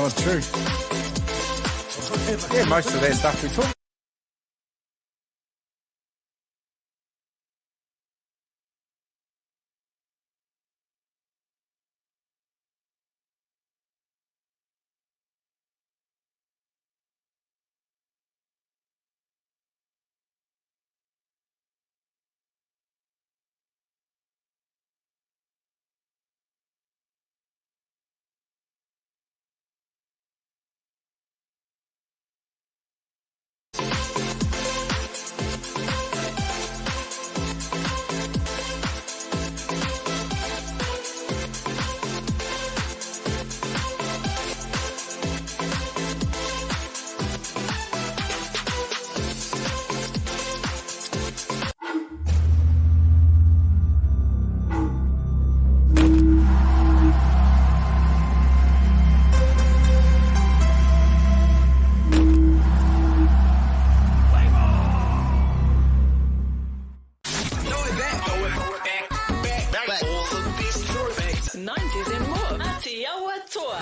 Oh, true. Yeah, most of that stuff we talk. Atiawa tour.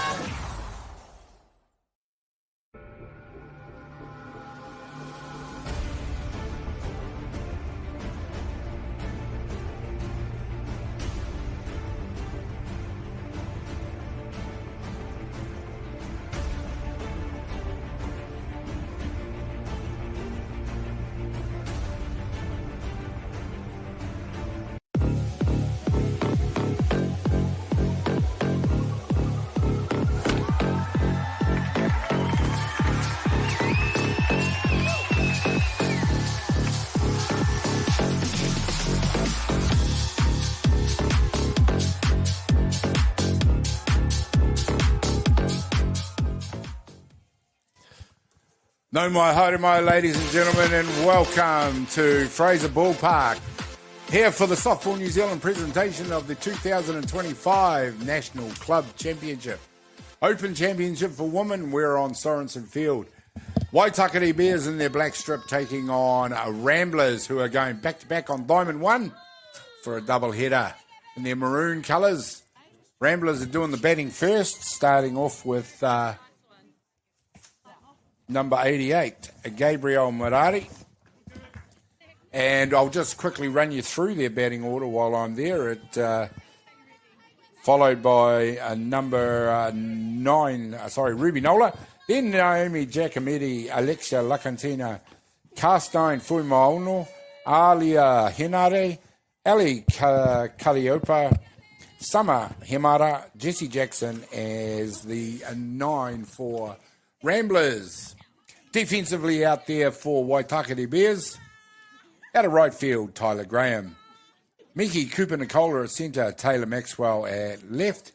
No mai haere mai, ladies and gentlemen, and welcome to Fraser Ballpark. Here for the Softball New Zealand presentation of the 2025 National Club Championship. Open Championship for women, we're on Sorensen Field. Waitakere Bears in their black strip taking on Ramblers, who are going back-to-back on Diamond 1 for a double header in their maroon colours. Ramblers are doing the batting first, starting off with number 88, Gabriel Marari. And I'll just quickly run you through their batting order while I'm there. Followed by number 9, Ruby Nola. Then Naomi Giacometti, Alexia Lacantina, Carstine Fuimaono, Alia Hinare, Ali Kaliopa, Summer Himara, Jessie Jackson as the 9 for Ramblers. Defensively out there for Waitakere Bears. Out of right field, Tyler Graham. Miki Cooper Nicola at centre, Taylor Maxwell at left.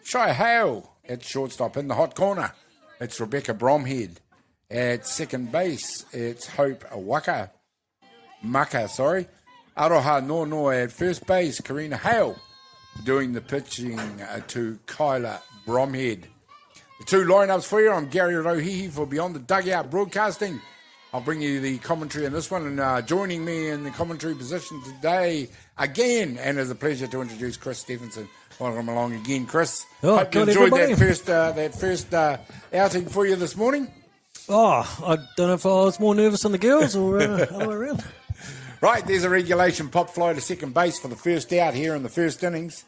Shia Hale at shortstop in the hot corner. It's Rebecca Bromhead. At second base, it's Hope Maka. Aroha Nono at first base, Karina Hale doing the pitching to Kyla Bromhead. The two lineups for you. I'm Gary Rohihi for Beyond the Dugout Broadcasting. I'll bring you the commentary on this one, and joining me in the commentary position today again, and it's a pleasure to introduce Chris Stephenson. Welcome along again, Chris. Hope you enjoyed that first outing for you this morning. Oh, I don't know if I was more nervous than the girls or other way around. Right, there's a regulation pop fly to second base for the first out here in the first innings.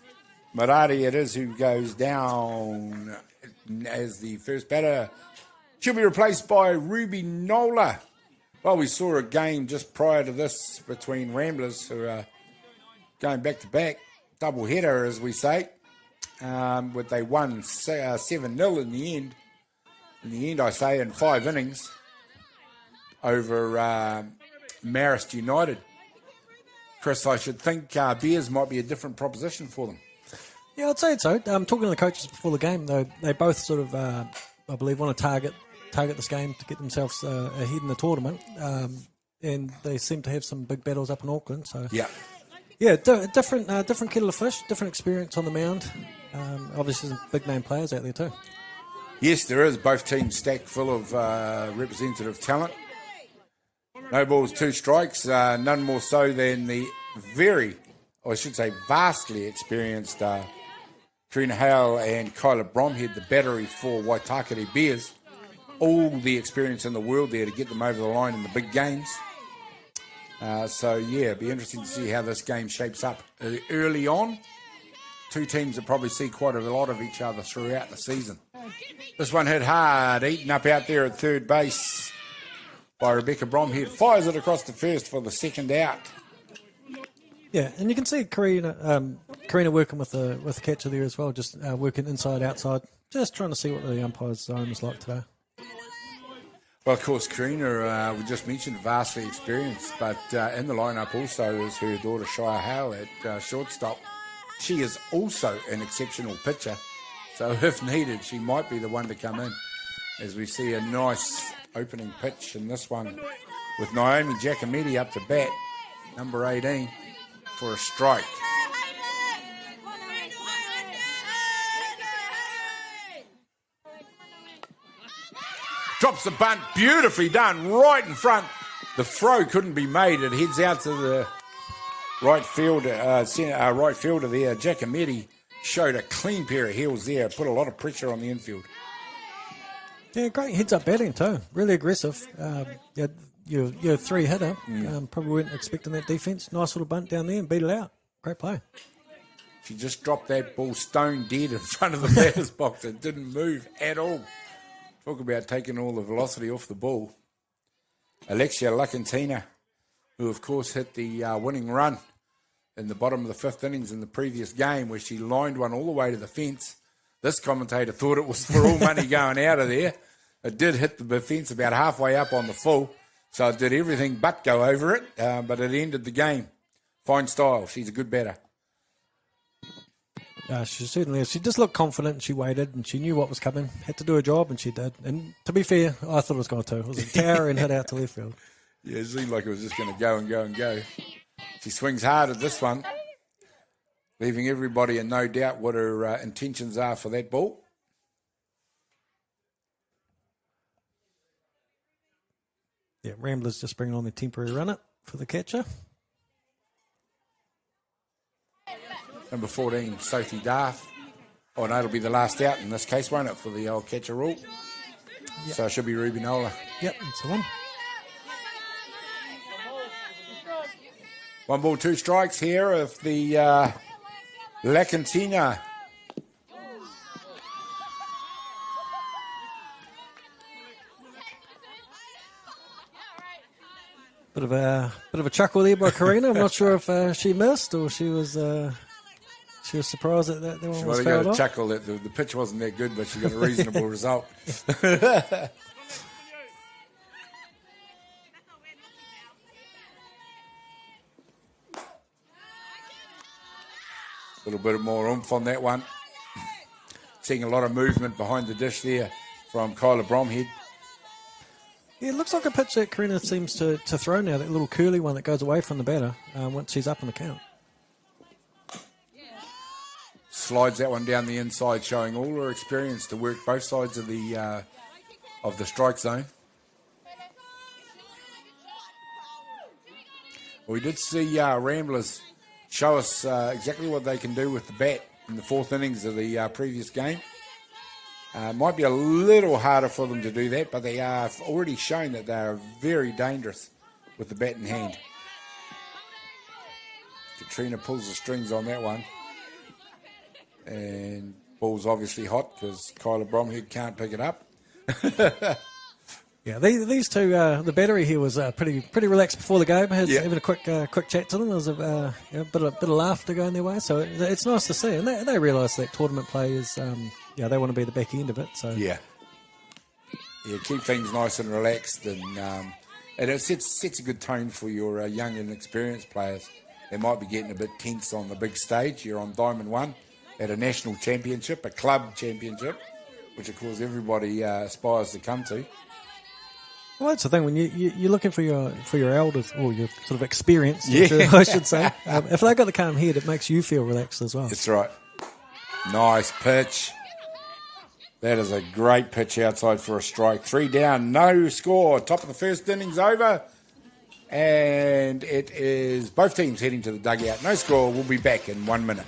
Marari it is who goes down as the first batter. She'll be replaced by Ruby Nola. Well, we saw a game just prior to this between Ramblers, who are going back-to-back, double-header, as we say. But they won 7-0 in the end. In the end, I say, in 5 innings over Marist United. Chris, I should think Bears might be a different proposition for them. Yeah, I'd say so. Talking to the coaches before the game, they both sort of, I believe, want to target this game to get themselves ahead in the tournament. And they seem to have some big battles up in Auckland. So yeah, different kettle of fish, different experience on the mound. Obviously, some big name players out there too. Yes, there is. Both teams stacked full of representative talent. No balls, 2 strikes. None more so than the vastly experienced Trina Hale and Kyla Bromhead, the battery for Waitakere Bears. All the experience in the world there to get them over the line in the big games. So, yeah, it'll be interesting to see how this game shapes up early on. Two teams that probably see quite a lot of each other throughout the season. This one hit hard, eaten up out there at third base by Rebecca Bromhead. Fires it across the first for the second out. Yeah, and you can see Karina working with the catcher there as well, just working inside, outside, just trying to see what the umpire's zone is like today. Well, of course, Karina, we just mentioned, vastly experienced, but in the lineup also is her daughter Shia Hale at shortstop. She is also an exceptional pitcher, so if needed, she might be the one to come in, as we see a nice opening pitch in this one with Naomi Giacometti up to bat, number 18, for a strike. Drops the bunt, beautifully done, right in front. The throw couldn't be made. It heads out to the right fielder there. Giacometti showed a clean pair of heels there. Put a lot of pressure on the infield. Yeah, great heads-up batting too. Really aggressive. You're three-hitter. Probably weren't expecting that defence. Nice little bunt down there and beat it out. Great play. She just dropped that ball stone dead in front of the batter's box. It didn't move at all. Talk about taking all the velocity off the ball. Alexia Lacantina, who of course hit the winning run in the bottom of the fifth innings in the previous game, where she lined one all the way to the fence. This commentator thought it was for all money going out of there. It did hit the fence about halfway up on the full, so it did everything but go over it, but it ended the game. Fine style. She's a good batter. She certainly is. She just looked confident. She waited and she knew what was coming. Had to do her job and she did. And to be fair, I thought it was going to. It was a tower and hit out to left field. Yeah, it seemed like it was just going to go and go and go. She swings hard at this one, leaving everybody in no doubt what her intentions are for that ball. Yeah, Ramblers just bringing on the temporary runner for the catcher. Number 14, Sophie Darth. Oh, no, it'll be the last out in this case, won't it, for the old catcher rule? Yep. So it should be Ruby Nola. Yep, that's the one. 1 ball, 2 strikes here of the Lacantina. Bit of a chuckle there by Karina. I'm not sure if she missed or she was surprised that one was fouled got a off. chuckle that the pitch wasn't that good, but she got a reasonable result. A little bit more oomph on that one. Seeing a lot of movement behind the dish there from Kyla Bromhead. Yeah, it looks like a pitch that Karina seems to throw now, that little curly one that goes away from the batter once she's up in the count. Slides that one down the inside, showing all her experience to work both sides of the strike zone. We did see Ramblers show us exactly what they can do with the bat in the fourth innings of the previous game. Might be a little harder for them to do that, but they are already shown that they are very dangerous with the bat in hand. Katrina pulls the strings on that one. And ball's obviously hot because Kyla Bromhead can't pick it up. Yeah, these two, the battery here was pretty relaxed before the game. Having a quick chat to them. There was a bit of laughter going their way, so it's nice to see. And they realise that tournament play is, they want to be the back end of it. So yeah, keep things nice and relaxed, and it sets a good tone for your young and experienced players. They might be getting a bit tense on the big stage. You're on Diamond 1 at a national championship, a club championship, which of course everybody aspires to come to. Well, that's the thing, when you're looking for your elders, or your sort of experience, I should say. If they got the calm head, it makes you feel relaxed as well. That's right. Nice pitch. That is a great pitch outside for a strike. 3 down, no score. Top of the first innings over. And it is both teams heading to the dugout. No score. We'll be back in 1 minute.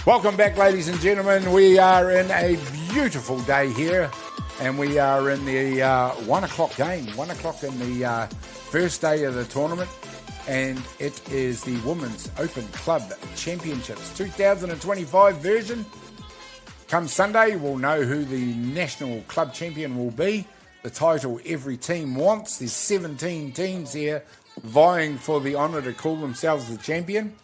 Welcome back, ladies and gentlemen. We are in a beautiful day here, and we are in the 1 o'clock game. 1 o'clock in the first day of the tournament, and it is the Women's Open Club Championships 2025 version. Come Sunday, we'll know who the national club champion will be. The title every team wants. There's 17 teams here vying for the honour to call themselves the champion.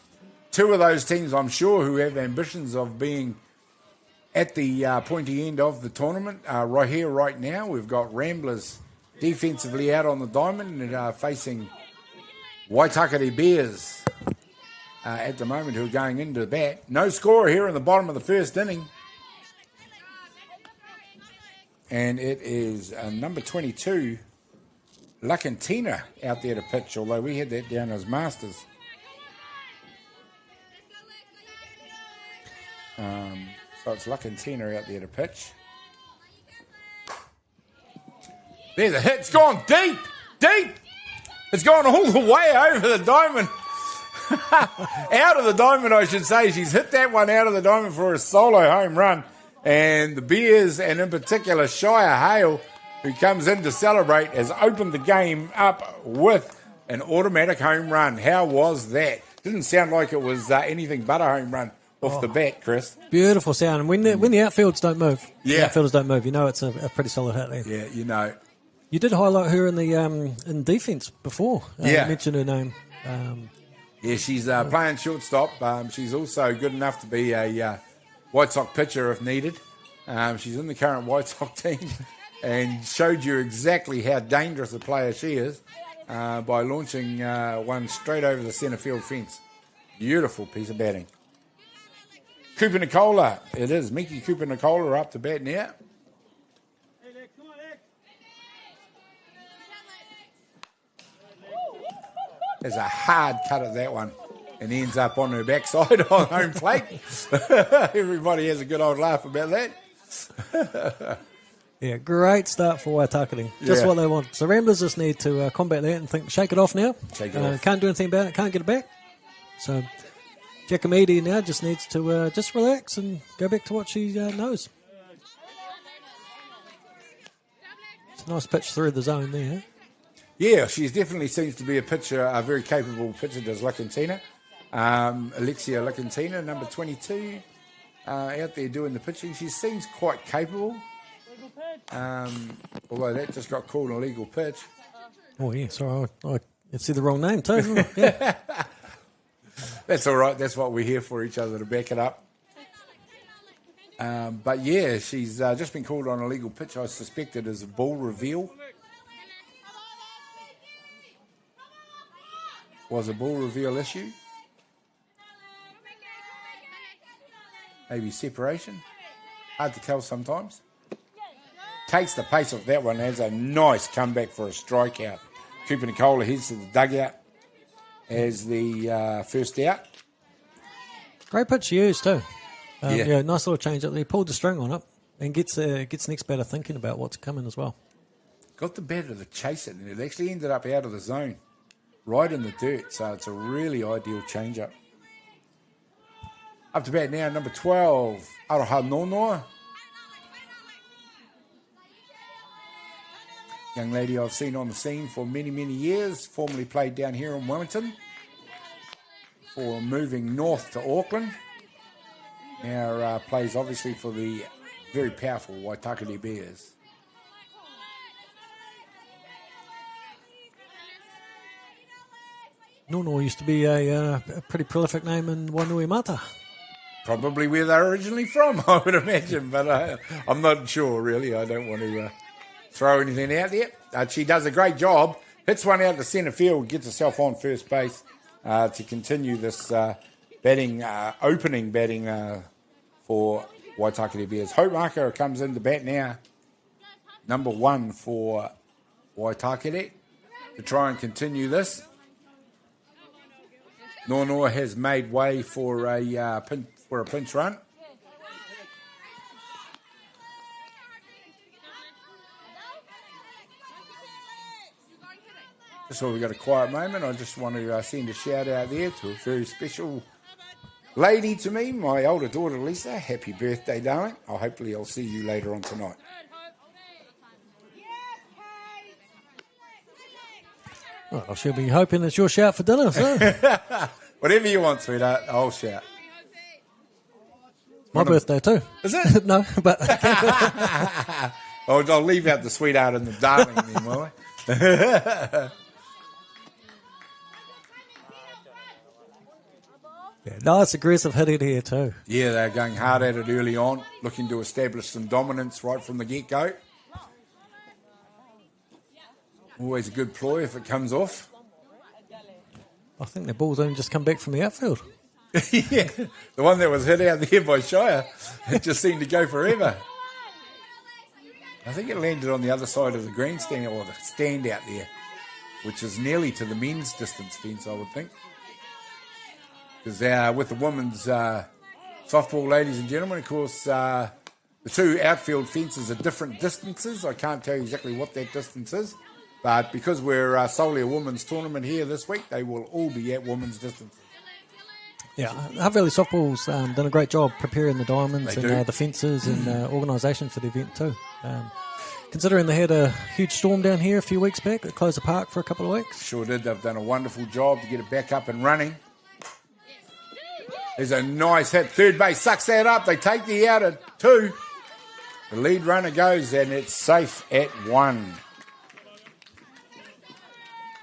Two of those teams, I'm sure, who have ambitions of being at the pointy end of the tournament are right here, right now. We've got Ramblers defensively out on the diamond and facing Waitakere Bears at the moment, who are going into the bat. No score here in the bottom of the first inning. And it is number 22, Lacantina, out there to pitch, although we had that down as Masters. So it's Lacantina out there to pitch. There's a hit. It's gone deep. It's gone all the way over the diamond. Out of the diamond, I should say. She's hit that one out of the diamond for a solo home run. And the Bears, and in particular Shire Hale, who comes in to celebrate, has opened the game up with an automatic home run. How was that? Didn't sound like it was anything but a home run off the bat, Chris. Beautiful sound. And when the outfields don't move, the outfielders don't move, you know it's a pretty solid hit there. Yeah, you know. You did highlight her in the in defence before. You mentioned her name. Yeah, she's playing shortstop. She's also good enough to be a White Sox pitcher if needed. She's in the current White Sox team and showed you exactly how dangerous a player she is by launching one straight over the centre field fence. Beautiful piece of batting. Cooper Nicola, it is. Miki Cooper Nicola up to bat now. There's a hard cut at that one and ends up on her backside on home plate. Everybody has a good old laugh about that. Yeah, great start for Waitakere. Just what they want. So Ramblers just need to combat that and think, shake it off now. Shake it off. Can't do anything about it, can't get it back. So Giacometti now just needs to just relax and go back to what she knows. It's a nice pitch through the zone there. Yeah, she definitely seems to be a pitcher, a very capable pitcher, does Lacantina. Alexia Lacantina, number 22, out there doing the pitching. She seems quite capable, although that just got called an illegal pitch. Oh, yeah, sorry, I said the wrong name too. Yeah. That's all right. That's what we're here for, each other to back it up. But yeah, she's just been called on a legal pitch. I suspect it is a ball reveal. Was a ball reveal issue. Maybe separation. Hard to tell sometimes. Takes the pace off that one. Has a nice comeback for a strikeout. Cooper Nicola heads to the dugout as the first out. Great pitch to use too. Yeah, nice little change up there. He pulled the string on it and gets next batter thinking about what's coming as well. Got the batter to chase it, and it actually ended up out of the zone, right in the dirt. So it's a really ideal change-up. Up to bat now, number 12, Aroha Nonoa. Young lady I've seen on the scene for many, many years. Formerly played down here in Wellington. For moving north to Auckland. Now plays obviously for the very powerful Waitakere Bears. Nono used to be a pretty prolific name in Wanuimata. Probably where they're originally from, I would imagine, but I'm not sure, really. I don't want to throw anything out there. She does a great job, hits one out to centre field, gets herself on first base to continue this opening batting for Waitakere Bears. Hope Marker comes in to bat now, number 1 for Waitakere, to try and continue this. Nonoa has made way for a pinch run. Just while we've got a quiet moment, I just want to send a shout out there to a very special lady to me, my older daughter Lisa. Happy birthday, darling. Hopefully I'll see you later on tonight. Well, she'll be hoping it's your shout for dinner, so. Whatever you want, sweetheart, I'll shout. My birthday too. Is it? No, but I'll leave out the sweetheart and the darling then, will I? yeah, nice aggressive hit here too. Yeah, they're going hard at it early on, looking to establish some dominance right from the get-go. Always a good ploy if it comes off. I think the ball's only just come back from the outfield. Yeah, the one that was hit out there by Shire, it just seemed to go forever. I think it landed on the other side of the grandstand, or the stand out there, which is nearly to the men's distance fence, I would think. Because with the women's softball, ladies and gentlemen, of course, the two outfield fences are different distances. I can't tell you exactly what that distance is, but because we're solely a women's tournament here this week, they will all be at women's distances. Yeah, Hutt Valley Softball's done a great job preparing the diamonds and the fences and organisation for the event too. Considering they had a huge storm down here a few weeks back, it closed the park for a couple of weeks. Sure did. They've done a wonderful job to get it back up and running. There's a nice hit. Third base sucks that up. They take the out at 2. The lead runner goes and it's safe at 1.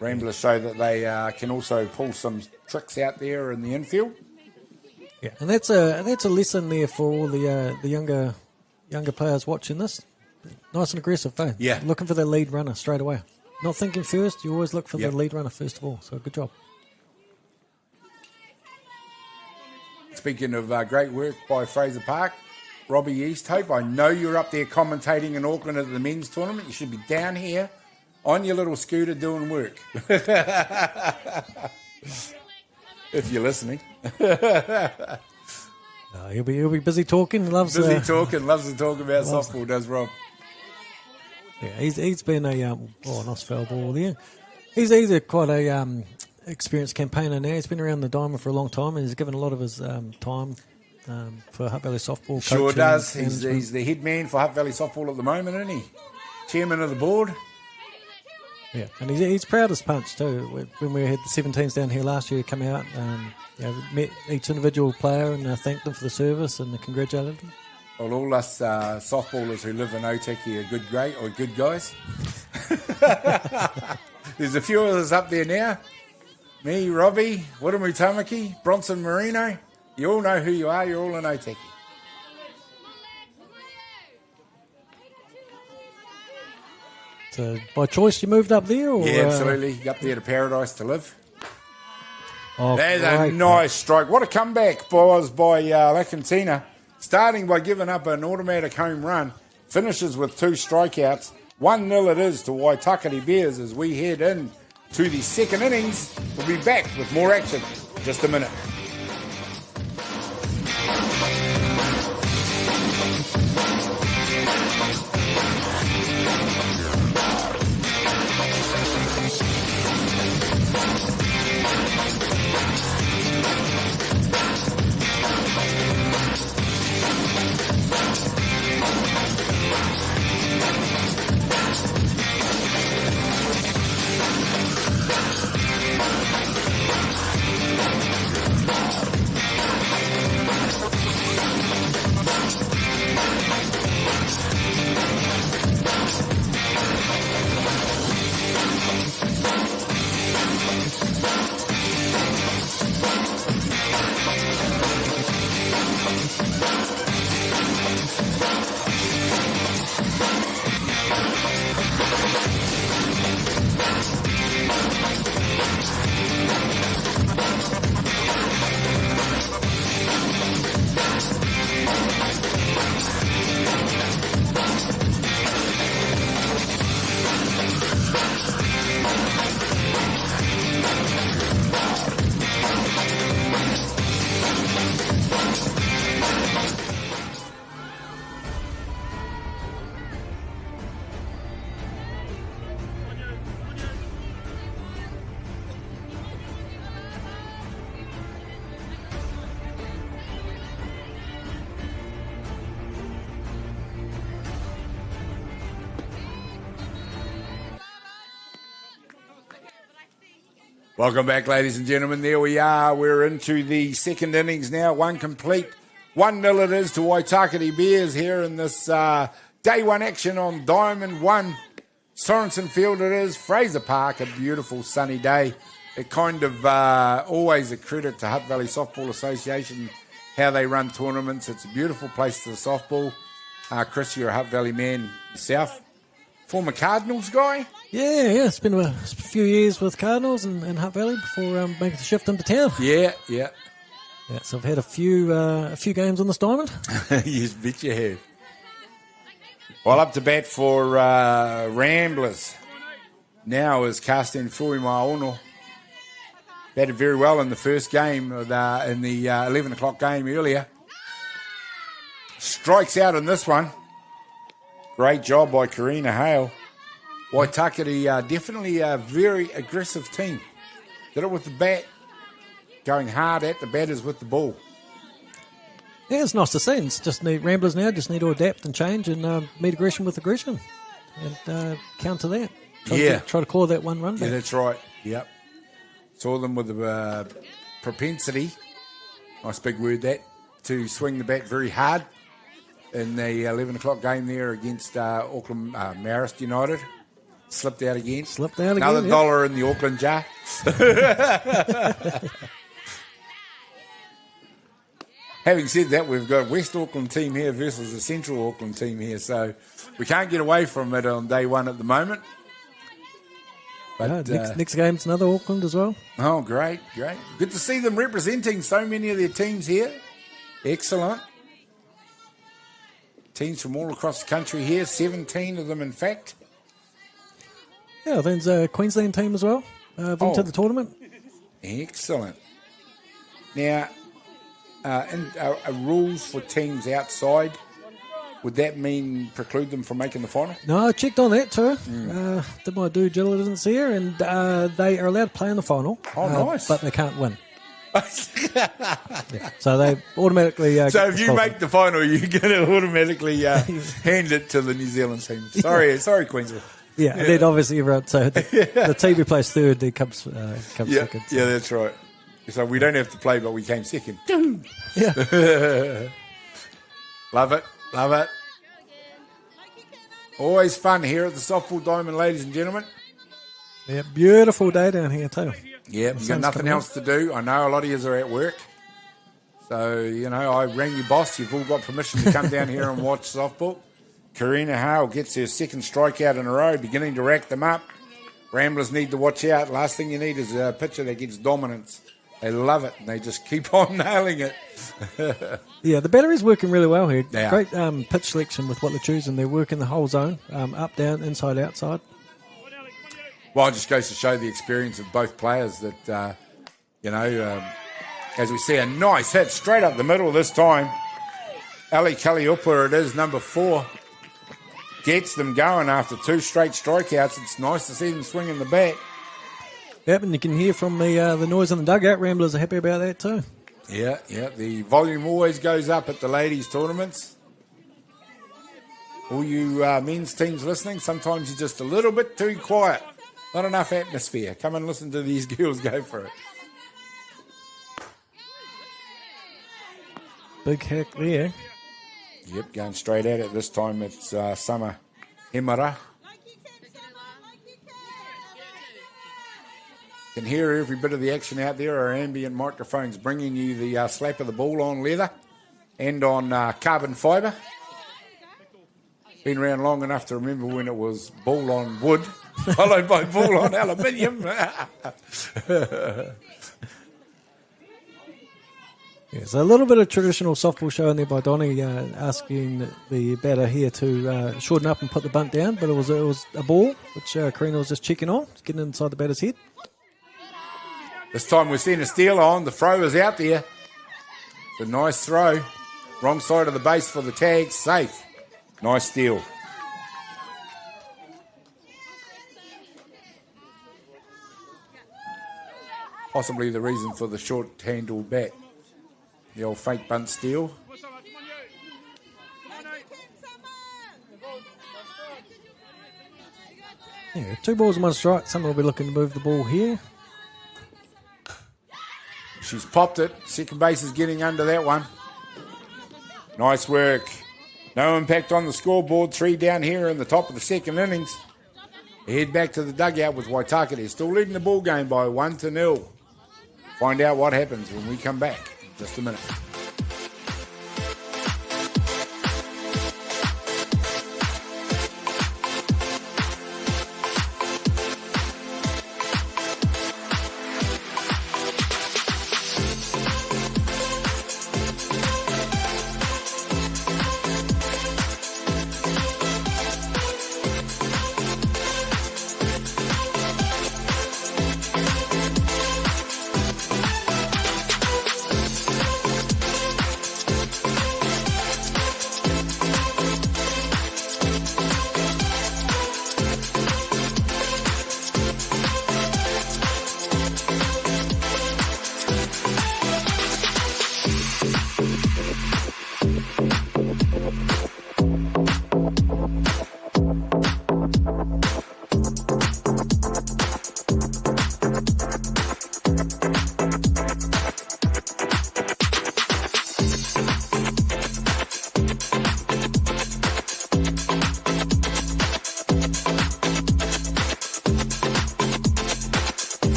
Ramblers show that they can also pull some tricks out there in the infield. Yeah, and that's a lesson there for all the younger players watching this. Nice and aggressive, though. Yeah. Looking for the lead runner straight away. Not thinking first, you always look for the lead runner first of all. So good job. Speaking of great work by Fraser Park, Robbie Easthope, I know you're up there commentating in Auckland at the men's tournament. You should be down here on your little scooter doing work. If you're listening. He'll be busy talking. Loves to talk about softball, does Rob. Yeah, he's been a nice foul ball there. He's quite a experienced campaigner now. He's been around the diamond for a long time, and he's given a lot of his time for Hutt Valley Softball. Sure does. He's the head man for Hutt Valley Softball at the moment, isn't he? Chairman of the board. Yeah, and he's proud as punch too. When we had the 17s down here last year come out, met each individual player and thanked them for the service and congratulated them. Well, all us softballers who live in Waitakere are good guys. There's a few of us up there now. Me, Robbie, Wiramu Tamaki, Bronson Marino. You all know who you are. You're all in Waitakere. So by choice you moved up there? Or, yeah, absolutely. Up there to paradise to live. Oh, There's a nice strike. What a comeback was by Lacantina. Starting by giving up an automatic home run. Finishes with 2 strikeouts. 1-0 it is to Waitakere Bears as we head in to the second innings. We'll be back with more action in just a minute. Welcome back, ladies and gentlemen. There we are. We're into the second innings now. One complete. 1-0 it is to Waitakere Bears here in this day one action on Diamond 1. Sorensen Field it is. Fraser Park, a beautiful sunny day. It kind of always a credit to Hutt Valley Softball Association, how they run tournaments. It's a beautiful place to the softball. Chris, you're a Hutt Valley man yourself. Former Cardinals guy? Yeah. It's been a few years with Cardinals and Hutt Valley before making the shift into town. Yeah. Yeah, so I've had a few games on this diamond. You bet you have. Well, up to bat for Ramblers. Now is Karsten Fuimaono. Batted very well in the first game, in the 11 o'clock game earlier. Strikes out in this one. Great job by Karina Hale. Waitakere, definitely a very aggressive team. Did it with the bat, going hard at the batters with the ball. Yeah, it's nice to see. It's just Ramblers now just need to adapt and change and meet aggression with aggression and counter that. Try to claw that one run back. Yeah, that's right. Yep. Saw them with the propensity, nice big word that, to swing the bat very hard in the 11 o'clock game there against Auckland Marist United. Slipped out again. Another $1 in the Auckland jar. Having said that, we've got a West Auckland team here versus a Central Auckland team here, so we can't get away from it on day one at the moment. But next game's another Auckland as well. Oh, great. Good to see them representing so many of their teams here. Excellent. Teams from all across the country here, 17 of them in fact. Yeah, there's a Queensland team as well into the tournament. Excellent. Now, rules for teams outside, would that mean preclude them from making the final? No, I checked on that too. Did my due diligence here, and they are allowed to play in the final. Oh, nice. But they can't win. So they automatically... so if you make the final, you're going to automatically hand it to the New Zealand team. Sorry, Queensland. Yeah, and then obviously everyone... So the team who plays third, they comes second. So. Yeah, that's right. So we don't have to play, but we came second. Yeah. Love it. Always fun here at the Softball Diamond, ladies and gentlemen. Yeah, beautiful day down here too. Yeah, you've got nothing else to do. I know a lot of you are at work. So, I rang your boss. You've all got permission to come down here and watch softball. Karina Hale gets her second strikeout in a row, beginning to rack them up. Ramblers need to watch out. Last thing you need is a pitcher that gets dominance. They love it, and they just keep on nailing it. Yeah, the battery's working really well here. Yeah. Great pitch selection with what they're choosing. They're working the whole zone, up, down, inside, outside. Well, it just goes to show the experience of both players that, as we see, a nice hit straight up the middle this time. Ali Kaliupa, it is, number 4. Gets them going after 2 straight strikeouts. It's nice to see them swinging the bat. Yep, and you can hear from the noise in the dugout. Ramblers are happy about that too. Yeah. The volume always goes up at the ladies' tournaments. All you men's teams listening, sometimes you're just a little bit too quiet. Not enough atmosphere. Come and listen to these girls go for it. Big hack there. Yep, going straight at it. This time it's Summer Hemara. Can hear every bit of the action out there. Our ambient microphones bringing you the slap of the ball on leather and on carbon fibre. Been around long enough to remember when it was ball on wood, followed by ball on aluminium. Yeah, so a little bit of traditional softball shown there by Donnie, asking the batter here to shorten up and put the bunt down, but it was a ball which Karina was just checking on, getting inside the batter's head. This time we're seeing a steal on. The throw is out there. It's a nice throw. Wrong side of the base for the tag. Safe. Nice steal. Possibly the reason for the short handle bat. The old fake bunt steal. Yeah, 2 balls and 1 strike. Someone will be looking to move the ball here. She's popped it. Second base is getting under that one. Nice work. No impact on the scoreboard. 3 down here in the top of the second innings. Head back to the dugout with Waitakere. They're still leading the ball game by 1-0. Find out what happens when we come back in just a minute.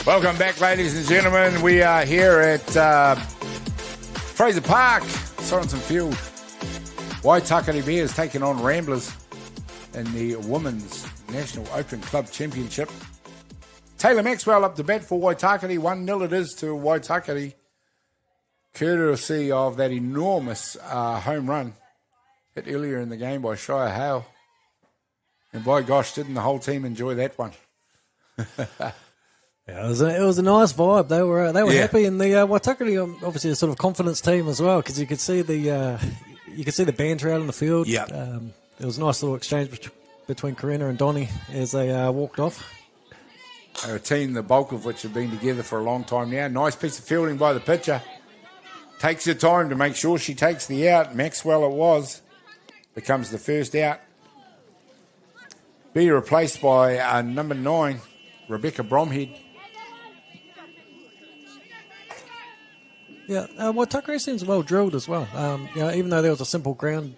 Welcome back, ladies and gentlemen. We are here at Fraser Park, Sorensen Field. Waitakere Bears taking on Ramblers in the Women's National Open Club Championship. Taylor Maxwell up to bat for Waitakere. 1-0 it is to Waitakere, courtesy of that enormous home run hit earlier in the game by Shire Hale. And by gosh, didn't the whole team enjoy that one? Yeah, it was a nice vibe. They were happy, and the Waitakere obviously a sort of confidence team as well, because you could see the banter out in the field. Yeah, there was a nice little exchange between Karina and Donnie as they walked off. They're a team, the bulk of which have been together for a long time now. Nice piece of fielding by the pitcher. Takes her time to make sure she takes the out. Maxwell it was. Becomes the first out. Be replaced by number 9, Rebecca Bromhead. Yeah, Waitakere seems well drilled as well. Even though there was a simple ground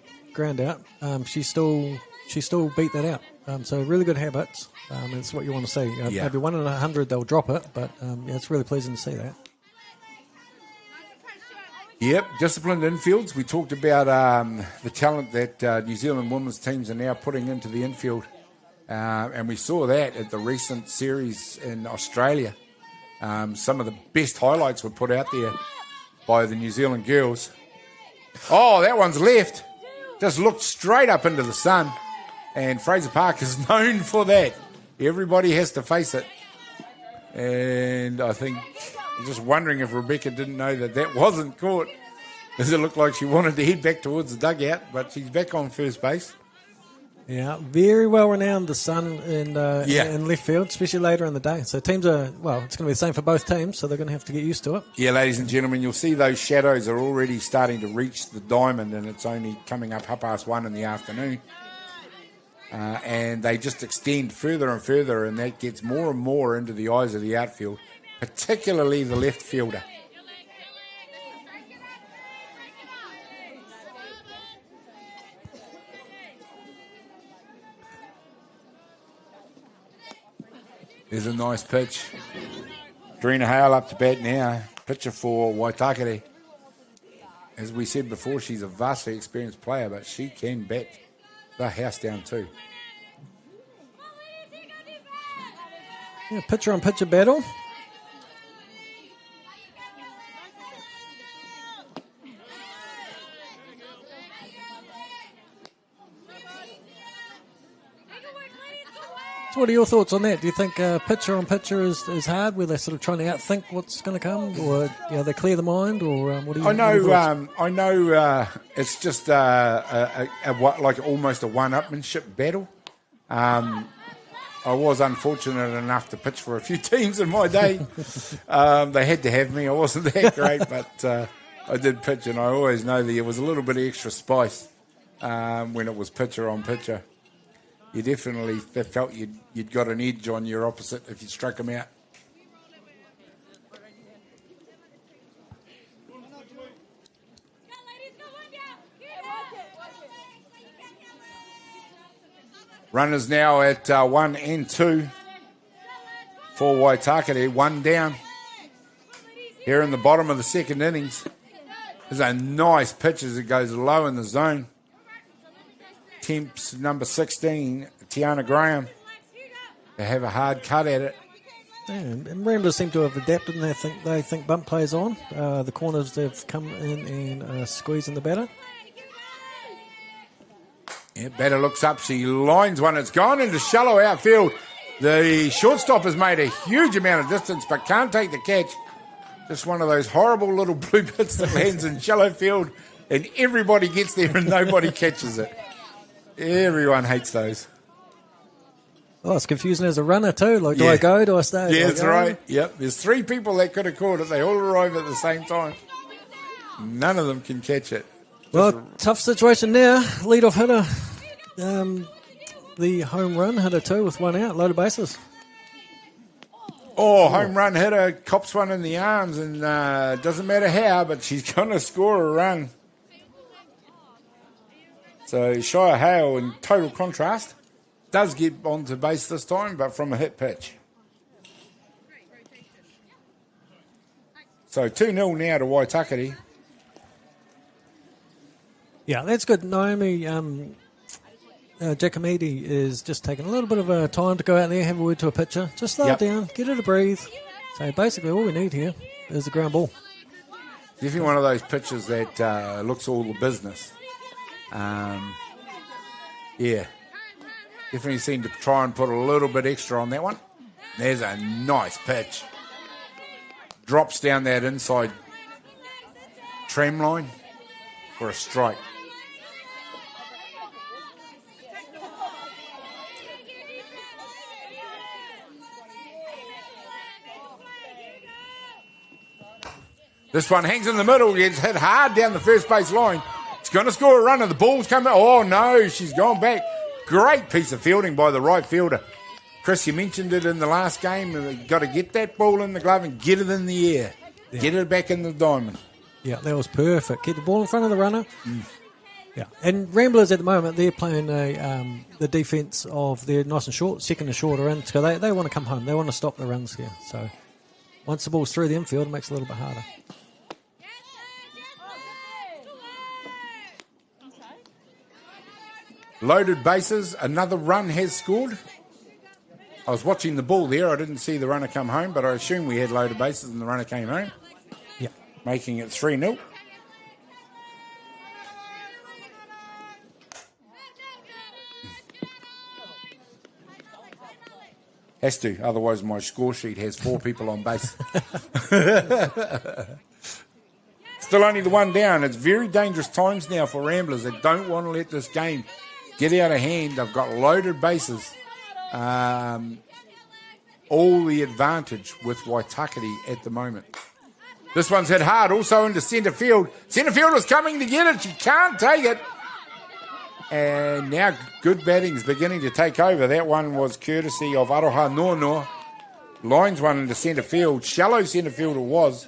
out, she still beat that out. So really good habits. That's what you want to see. Maybe 1 in 100 they'll drop it, but it's really pleasing to see that. Yep, disciplined infields. We talked about the talent that New Zealand women's teams are now putting into the infield. And we saw that at the recent series in Australia. Some of the best highlights were put out there by the New Zealand girls. Oh, that one's left. Just looked straight up into the sun. And Fraser Park is known for that. Everybody has to face it. And I think, I'm just wondering if Rebecca didn't know that wasn't caught. Does it look like she wanted to head back towards the dugout, but she's back on first base. Yeah, very well renowned, the sun in left field, especially later in the day. So teams it's going to be the same for both teams, so they're going to have to get used to it. Yeah, ladies and gentlemen, you'll see those shadows are already starting to reach the diamond, and it's only coming up 1:30 in the afternoon. And they just extend further and further, and that gets more and more into the eyes of the outfield, particularly the left fielder. There's a nice pitch. Drina Hale up to bat now. Pitcher for Waitakere. As we said before, she's a vastly experienced player, but she can bat the house down too. Yeah, pitcher on pitcher battle. So what are your thoughts on that? Do you think pitcher on pitcher is hard, where they're sort of trying to outthink what's going to come, or they clear the mind, or what do you? I know. It's just like almost a one-upmanship battle. I was unfortunate enough to pitch for a few teams in my day. They had to have me. I wasn't that great, but I did pitch, and I always know there was a little bit of extra spice when it was pitcher on pitcher. you definitely felt you'd got an edge on your opposite if you struck them out. Runners now at 1 and 2 for Waitakere, 1 down. Here in the bottom of the second innings. There's a nice pitch as it goes low in the zone. Temps number 16, Tiana Graham. They have a hard cut at it. Yeah, and Ramblers seem to have adapted, and they think bump plays on. The corners, they've come in and squeezing the batter. Yeah, batter looks up, she lines one. It's gone into shallow outfield. The shortstop has made a huge amount of distance but can't take the catch. Just one of those horrible little blue bits that lands in shallow field and everybody gets there and nobody catches it. Everyone hates those. Oh, it's confusing as a runner too. Like, do I go? Do I stay? Yeah, that's right. Yep, there's 3 people that could have caught it. They all arrive at the same time. None of them can catch it. Well, tough situation there. Lead-off hitter. The home run hitter too with 1 out, loaded bases. Oh, home run hitter cops one in the arms and doesn't matter how, but she's going to score a run. So Shia Hale, in total contrast, does get onto base this time, but from a hit pitch. So 2-0 now to Waitakere. Yeah, that's good. Naomi Giacometti is just taking a little bit of time to go out there, have a word to a pitcher. Just slow it down, get her to breathe. So basically all we need here is a ground ball. Definitely one of those pitches that looks all the business. Yeah. Definitely seem to try and put a little bit extra on that one. There's a nice pitch. Drops down that inside tram line for a strike. This one hangs in the middle, gets hit hard down the first base line. It's going to score a run and the ball's coming. Oh, no, she's gone back. Great piece of fielding by the right fielder. Chris, you mentioned it in the last game. You've got to get that ball in the glove and get it in the air. Yeah. Get it back in the diamond. Yeah, that was perfect. Get the ball in front of the runner. Yeah, and Ramblers at the moment, they're playing the defence of they're nice and short, second and shorter in, so they want to come home. They want to stop the runs here. So once the ball's through the infield, it makes it a little bit harder. Loaded bases, another run has scored. I was watching the ball there. I didn't see the runner come home, but I assume we had loaded bases and the runner came home. Yeah. Making it 3-0. Has to, otherwise my score sheet has 4 people on base. Still only the 1 down. It's very dangerous times now for Ramblers. They don't want to let this game get out of hand. They've got loaded bases. All the advantage with Waitakere at the moment. This one's hit hard, also into centre field. Centre fielder's coming to get it. She can't take it. And now good batting's beginning to take over. That one was courtesy of Aroha Nono. Lines one into centre field. Shallow centre field it was.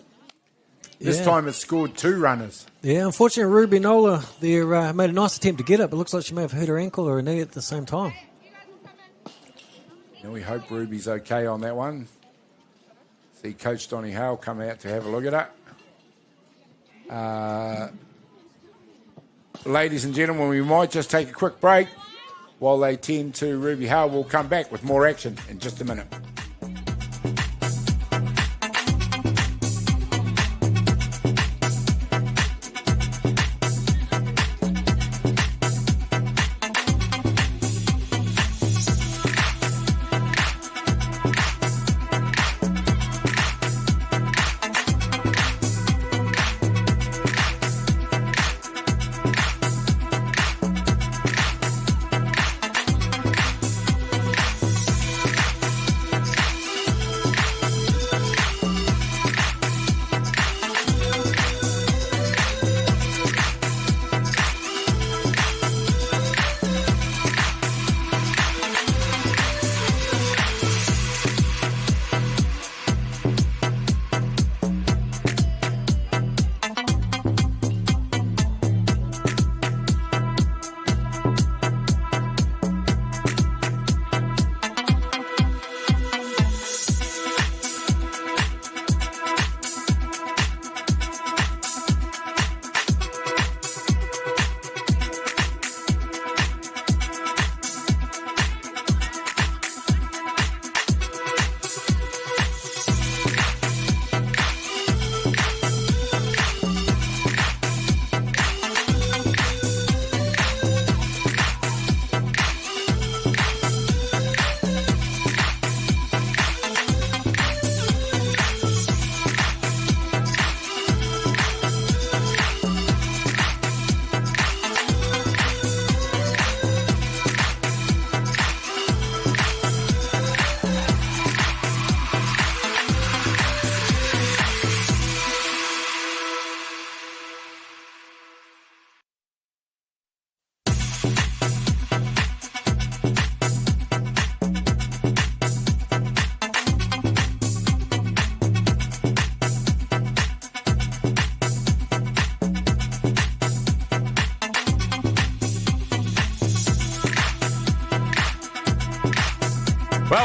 This time it scored 2 runners. Yeah, unfortunately, Ruby Nola there made a nice attempt to get it, but looks like she may have hurt her ankle or her knee at the same time. Now we hope Ruby's okay on that one. See Coach Donnie Hale come out to have a look at it. Ladies and gentlemen, we might just take a quick break while they tend to Ruby Hale. We'll come back with more action in just a minute.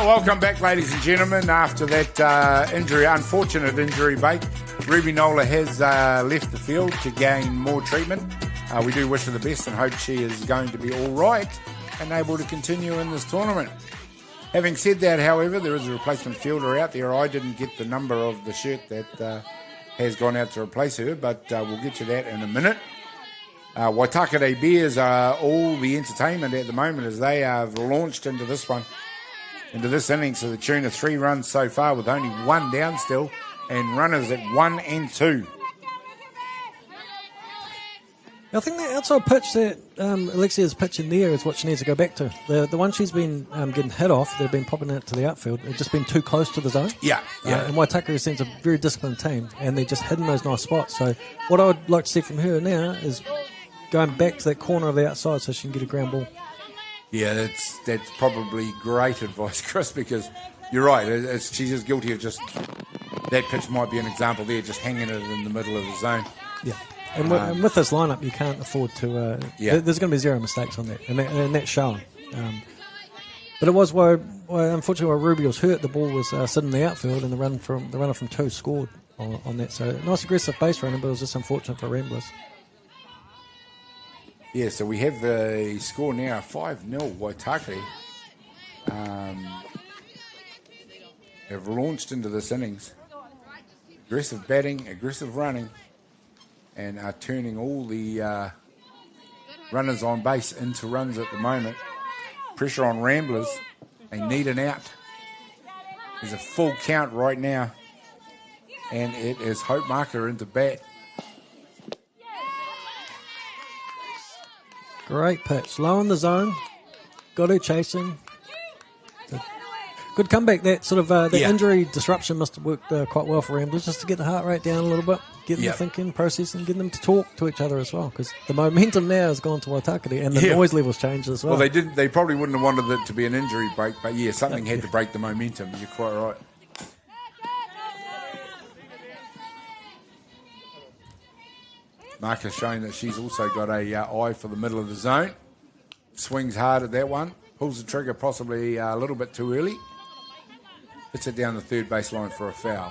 welcome back, ladies and gentlemen. After that unfortunate injury, Ruby Nola has left the field to gain more treatment. We do wish her the best and hope she is going to be all right and able to continue in this tournament. Having said that, however, there is a replacement fielder out there. I didn't get the number of the shirt that has gone out to replace her, but we'll get to that in a minute. Waitakere Bears are all the entertainment at the moment as they have launched into this inning to the tune of 3 runs so far with only 1 down still and runners at 1 and 2. I think the outside pitch that Alexia's pitching there is what she needs to go back to. The one she's been getting hit off, they've been popping out to the outfield, it's just been too close to the zone. Yeah. And Waitakere seems a very disciplined team, and they're just hitting those nice spots. So what I would like to see from her now is going back to that corner of the outside so she can get a ground ball. Yeah, that's probably great advice, Chris, because you're right. She's just guilty of just that pitch might be an example there, just hanging it in the middle of the zone. Yeah. And with this lineup, you can't afford to. There's going to be 0 mistakes on that, and that's shown. But it was unfortunately, while Ruby was hurt, the ball was sitting in the outfield, and the runner from 2 scored on that. So nice aggressive base running, but it was just unfortunate for Ramblers. Yeah, so we have the score now 5-0. Waitakere have launched into this innings. Aggressive batting, aggressive running, and are turning all the runners on base into runs at the moment. Pressure on Ramblers. They need an out. There's a full count right now, and it is Hope Marker into bat. Great pitch. Low in the zone. Got her chasing. Good comeback. That sort of injury disruption must have worked quite well for Ramblers, just to get the heart rate down a little bit, get them thinking, processing, getting them to talk to each other as well, because the momentum now has gone to Waitakere and the noise levels changed as well. Well, they probably wouldn't have wanted it to be an injury break, but something had to break the momentum. You're quite right. Marcus showing that she's also got a eye for the middle of the zone. Swings hard at that one. Pulls the trigger possibly a little bit too early. Hits it down the third baseline for a foul.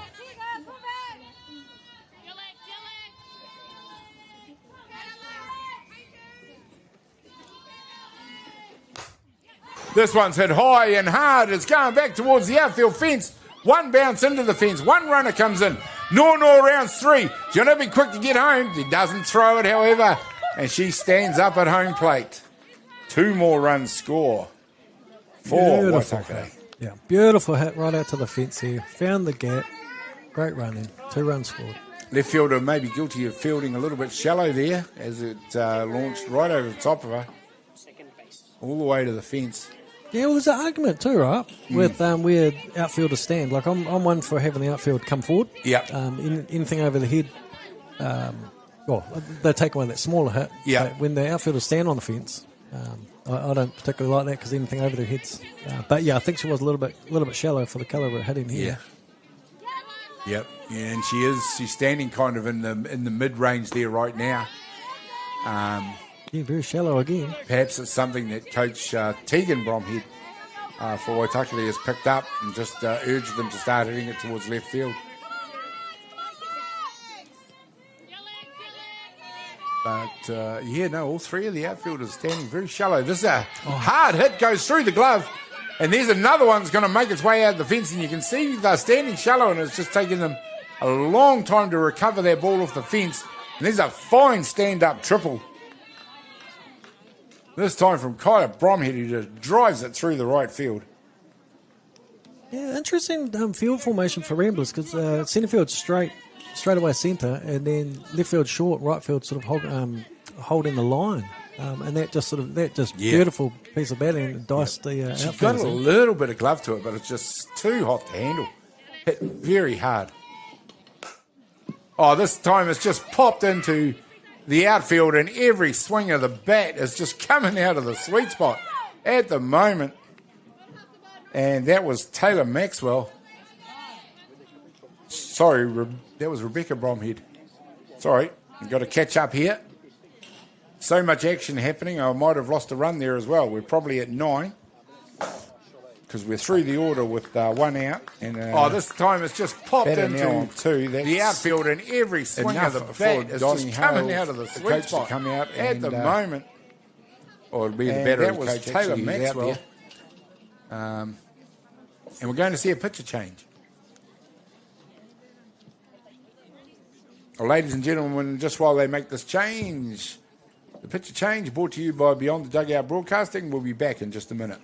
This one's hit high and hard. It's going back towards the outfield fence. 1 bounce into the fence. 1 runner comes in. No rounds 3. She's going to be quick to get home. He doesn't throw it, however, and she stands up at home plate. 2 more runs score for Waitakere. Yeah, beautiful hit right out to the fence here. Found the gap. Great running. 2 runs scored. Left fielder may be guilty of fielding a little bit shallow there as it launched right over the top of her. All the way to the fence. Yeah, well, there's an argument too, right? With where outfielders stand. Like, I'm one for having the outfield come forward. Yeah. Anything over the head, they take away that smaller hit. Yeah. But when the outfielders stand on the fence, I don't particularly like that because anything over their heads. But yeah, I think she was a little bit shallow for the calibre of hitting here. Yeah. Yep. Yeah, and she's standing kind of in the mid range there right now. Yeah, very shallow again. Perhaps it's something that Coach Tegan Bromhead for Waitakere has picked up and just urged them to start hitting it towards left field. But, all 3 of the outfielders standing very shallow. This is a hard hit, goes through the glove, and there's another one that's going to make its way out the fence, and you can see they're standing shallow, and it's just taking them a long time to recover their ball off the fence. And there's a fine stand-up triple. This time from Kyla Bromhead, who just drives it through the right field. Yeah, interesting field formation for Ramblers because centre field straight away centre, and then left field short, right field sort of holding the line, and that just beautiful piece of batting diced the outfield. She's got a little bit of glove to it, but it's just too hot to handle. Hit very hard. Oh, this time it's just popped into the outfield, and every swing of the bat is just coming out of the sweet spot at the moment. And that was Taylor Maxwell. Sorry, that was Rebecca Bromhead. Sorry, you've got to catch up here. So much action happening, I might have lost a run there as well. We're probably at 9. because we're through the order with one out. And this time it's just popped into two. The outfield, and every swing of the bat is just coming out of the sweet spot. Come out at the moment. Or it'll be the better that was coach Taylor actually Maxwell. Out And we're going to see a pitcher change. Well, ladies and gentlemen, just while they make this change, the pitcher change brought to you by Beyond the Dugout Broadcasting. We'll be back in just a minute.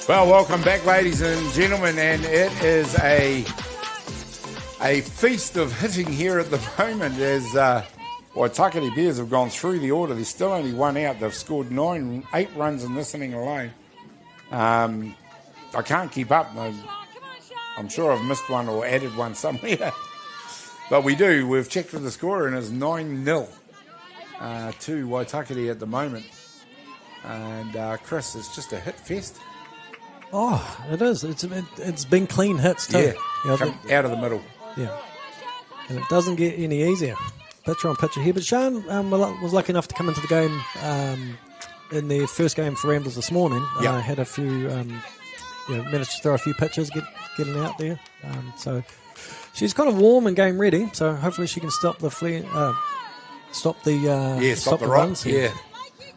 Well, welcome back, ladies and gentlemen, and it is a feast of hitting here at the moment as Waitakere Bears have gone through the order. There's still only one out. They've scored 8 runs in this inning alone. I can't keep up. I'm sure I've missed one or added one somewhere. But we do. We've checked with the score, and it's 9-0 to Waitakere at the moment. And Chris, it's just a hit fest. Oh, it is. It's been clean hits too. Yeah, come out of the middle. Yeah, and it doesn't get any easier. Pitcher on pitcher here. But Sean was lucky enough to come into the game in the first game for Ramblers this morning. Had a few, managed to throw a few pitches, getting out there. So she's kind of warm and game ready. So hopefully she can stop the runs here. Yeah.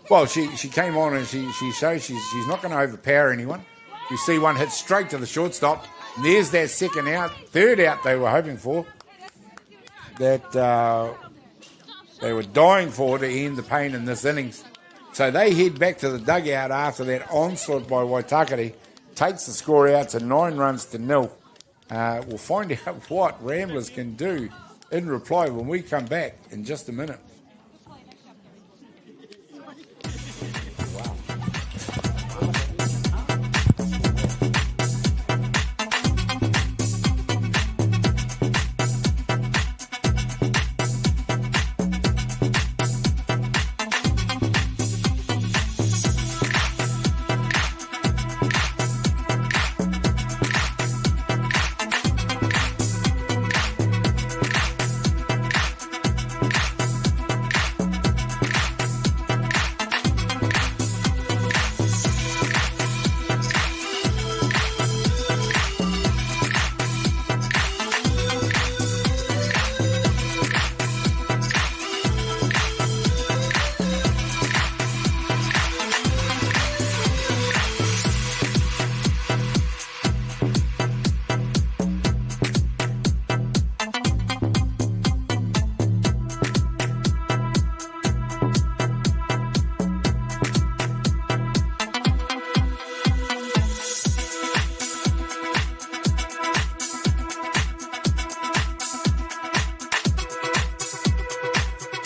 Well, she came on and she shows she's not going to overpower anyone. You see one hit straight to the shortstop. And there's that third out they were hoping for. That they were dying for to end the pain in this innings. So they head back to the dugout after that onslaught by Waitakere. Takes the score out to 9-0. We'll find out what Ramblers can do in reply when we come back in just a minute.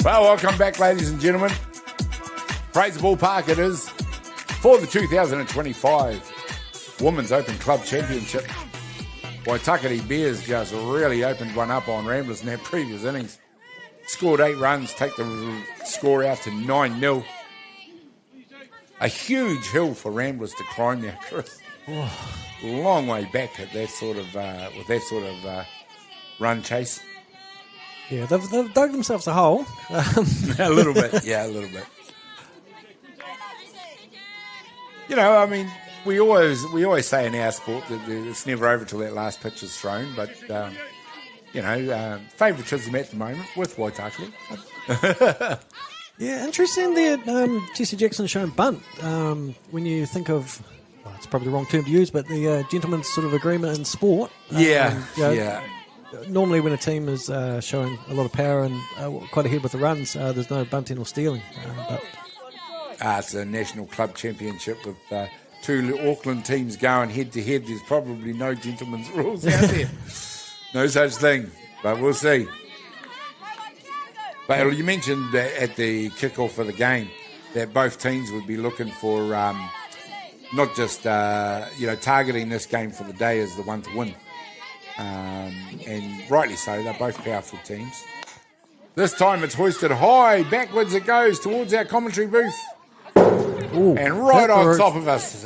Well, welcome back, ladies and gentlemen. Fraser Ballpark it is. For the 2025 Women's Open Club Championship, Waitakere Bears just really opened one up on Ramblers in their previous innings. Scored 8 runs, take the score out to 9-0. A huge hill for Ramblers to climb there, Chris. Long way back at that sort of with that sort of run chase. Yeah, they've dug themselves a hole. A little bit, yeah, a little bit. You know, I mean, we always say in our sport that it's never over till that last pitch is thrown, but favouritism at the moment with Waitakere. Yeah, interesting there. Jesse Jackson showing bunt. When you think of, well, it's probably the wrong term to use, but the gentleman's sort of agreement in sport. Yeah. Normally when a team is showing a lot of power and quite ahead with the runs, there's no bunting or stealing. But it's a national club championship with 2 Auckland teams going head-to-head. There's probably no gentleman's rules out there. No such thing, but we'll see. But you mentioned at the kickoff of the game that both teams would be looking for not just targeting this game for the day as the one to win, and rightly so. They're both powerful teams. This time it's hoisted high, backwards it goes towards our commentary booth, and right on top of us.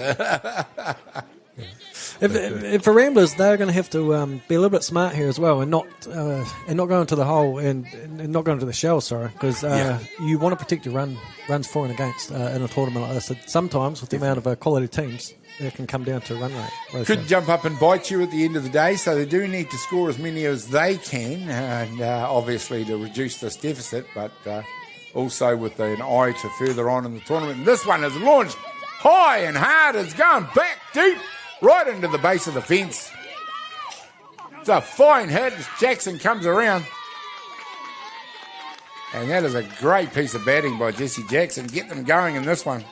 If for Ramblers, they're going to have to be a little bit smart here as well, and not go into the hole and not go into the shell. Sorry, because you want to protect your runs for and against in a tournament like this. So sometimes with the amount of quality teams, it can come down to run rate. Could jump up and bite you at the end of the day, so they do need to score as many as they can, and obviously to reduce this deficit, but also with an eye to further on in the tournament. And this one is launched high and hard. It's going back deep, right into the base of the fence. It's a fine hit as Jackson comes around. And that is a great piece of batting by Jessie Jackson. Get them going in this one.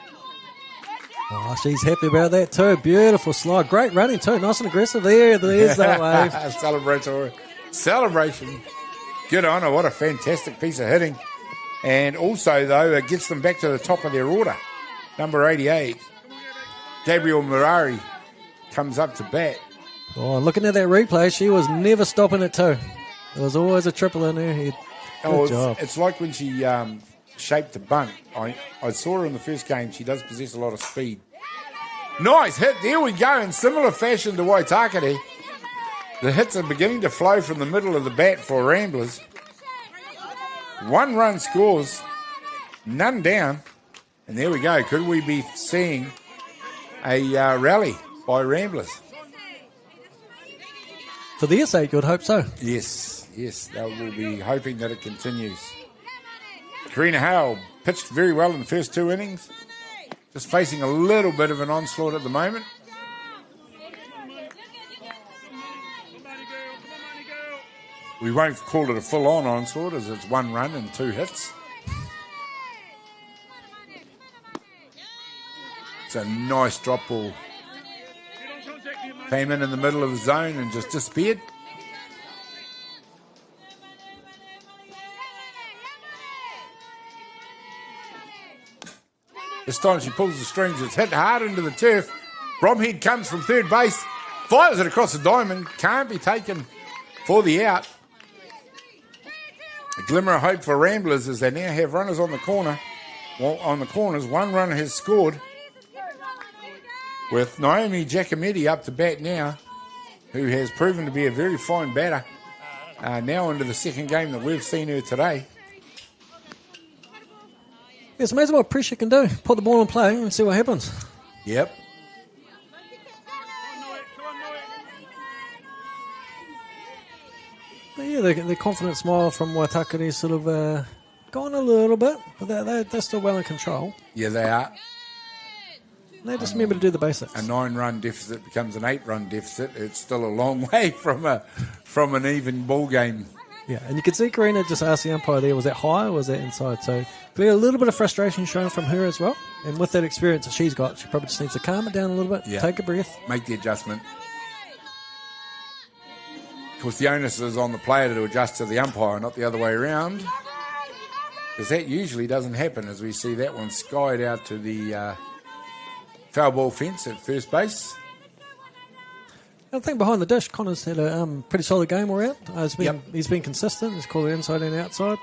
Oh, she's happy about that too. Beautiful slide. Great running too. Nice and aggressive. There's that wave. Celebratory celebration. Good on her. What a fantastic piece of hitting. And also, though, it gets them back to the top of their order. Number 88, Gabriel Murari, comes up to bat. Oh, looking at that replay, she was never stopping it too. There was always a triple in her head. Good job. It's like when she shaped a bunt. I saw her in the first game. She does possess a lot of speed. Nice hit. There we go. In similar fashion to Waitakere, the hits are beginning to flow from the middle of the bat for Ramblers. 1 run scores, none down. And there we go. Could we be seeing a rally by Ramblers? For their sake, you'd hope so. Yes. They will be hoping that it continues. Karina Hale pitched very well in the first 2 innings. Just facing a little bit of an onslaught at the moment. We won't call it a full-on onslaught as it's 1 run and 2 hits. It's a nice drop ball. Came in the middle of the zone and just disappeared. This time she pulls the strings. It's hit hard into the turf. Bromhead comes from third base. Fires it across the diamond. Can't be taken for the out. A glimmer of hope for Ramblers as they now have runners on the corner. Well, on the corners, 1 runner has scored. With Naomi Giacometti up to bat now, who has proven to be a very fine batter. Now into the second game that we've seen her today. It's amazing what pressure can do. Put the ball in play and see what happens. Yep. But yeah, the confident smile from Waitakere sort of gone a little bit, but they're still well in control. Yeah, they are. They just remember to do the basics. A 9-run deficit becomes an 8-run deficit. It's still a long way from an even ball game. Yeah, and you can see Karina just ask the umpire there, was that high or was that inside? So clearly a little bit of frustration shown from her as well. And with that experience that she's got, she probably just needs to calm it down a little bit, take a breath. Make the adjustment. Of course, the onus is on the player to adjust to the umpire, not the other way around. Because that usually doesn't happen, as we see that one skied out to the foul ball fence at first base. I think behind the dish, Connor's had a pretty solid game all round. He's been consistent. He's called it inside and outside.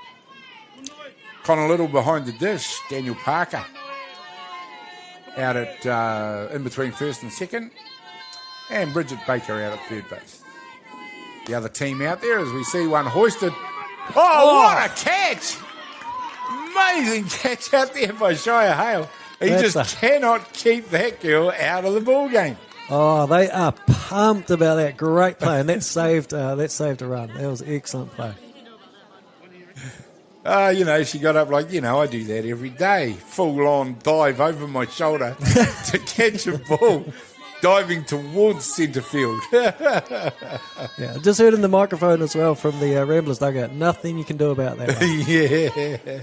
Connor Little behind the dish. Daniel Parker out at in between first and second. And Bridget Baker out at third base. The other team out there as we see one hoisted. Oh, what a catch! Amazing catch out there by Shia Hale. He cannot keep that girl out of the ball game. Oh, they are pumped about that great play, and that saved a run. That was excellent play. She got up like, I do that every day. Full-on dive over my shoulder to catch a ball, diving towards centre field. Yeah, just heard in the microphone as well from the Ramblers dugout. Nothing you can do about that one. Yeah.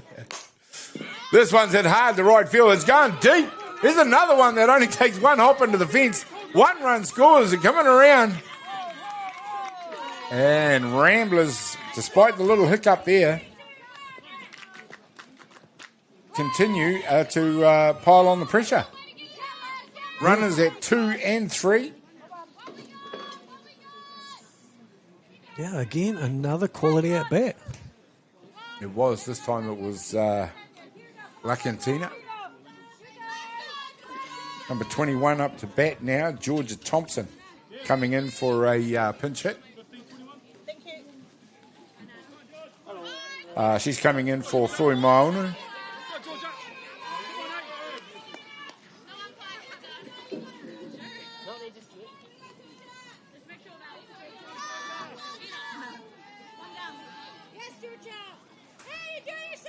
This one's hit hard to right field. It's going deep. Here's another one that only takes one hop into the fence. One run scores are coming around. And Ramblers, despite the little hiccup there, continue to pile on the pressure. Runners at 2 and 3. Yeah, again, another quality at bat. It was. This time it was Lacantina. Number 21 up to bat now, Georgia Thompson, coming in for a pinch hit. She's coming in for Fui Maunu.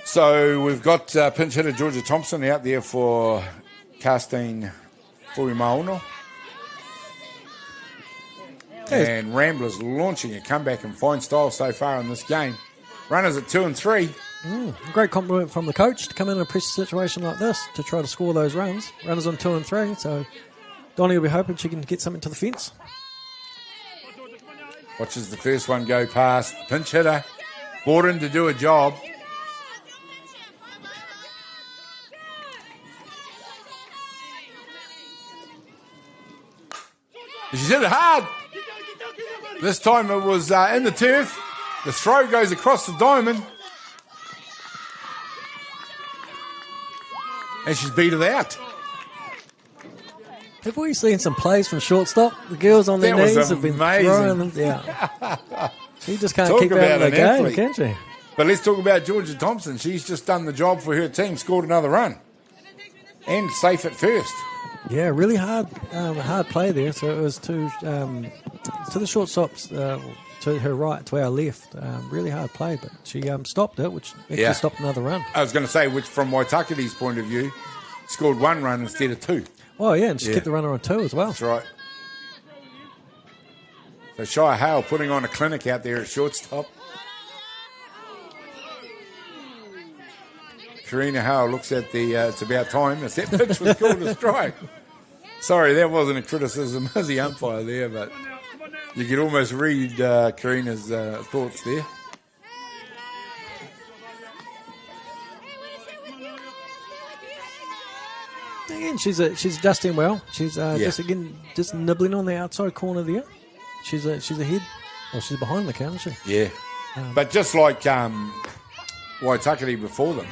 So we've got pinch hitter Georgia Thompson out there for Castine Fuimaono. And Ramblers launching a comeback in fine style so far in this game. Runners at 2 and 3. Great compliment from the coach to come in a pressure situation like this to try to score those runs. Runners on 2 and 3, so Donnie will be hoping she can get something to the fence. Watches the first one go past. Pinch hitter, brought in to do a job. She's hit it hard. This time it was in the turf. The throw goes across the diamond. And she's beat it out. Have we seen some plays from shortstop? The girls on their That was knees have been amazing. throwing them. Yeah. She just can't Talk keep out about of the an game, athlete. can she? But let's talk about Georgia Thompson. She's just done the job for her team, scored another run. And safe at first. Yeah, really hard play there. So it was to the shortstops, to her right, to our left. Really hard play, but she stopped it, which actually stopped another run. I was going to say, which from Waitakere's point of view, scored 1 run instead of 2. Oh, yeah, and she kept the runner on 2 as well. That's right. So Shia Hale putting on a clinic out there at shortstop. Karina Hale looks at the, it's about time. As that pitch was called a strike. Sorry, that wasn't a criticism of the umpire there, but you could almost read Karina's thoughts there. Again, she's adjusting well. She's just nibbling on the outside corner there. She's ahead. Well, she's behind the count, isn't she? Yeah. But just like Waitakere before them,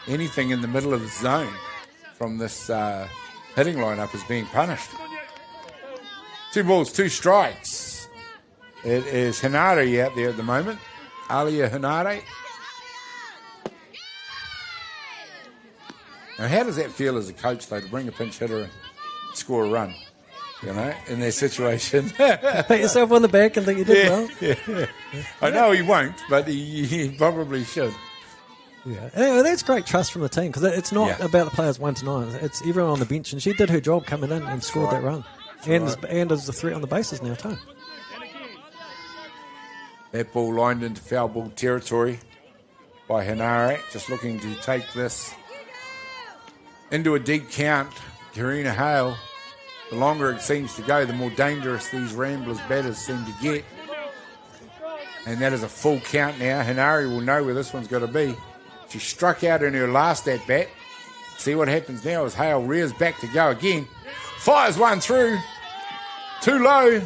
anything in the middle of the zone from this hitting lineup is being punished. 2 balls, 2 strikes. It is Hinare out there at the moment. Alia Hinare. Now, how does that feel as a coach, though, to bring a pinch hitter and score a run, in their situation? Pat yourself on the back and think you did well. Yeah. I know he won't, but he probably should. Yeah, and that's great trust from the team because it's not about the players 1 to 9. It's everyone on the bench, and she did her job coming in and scored that run. And as a threat on the bases now too. That ball lined into foul ball territory by Hinare, just looking to take this into a deep count. Karina Hale, the longer it seems to go, the more dangerous these Ramblers batters seem to get. And that is a full count now. Hinare will know where this one's got to be. She struck out in her last at-bat, See what happens now as Hale rears back to go again. Fires one through. Too low.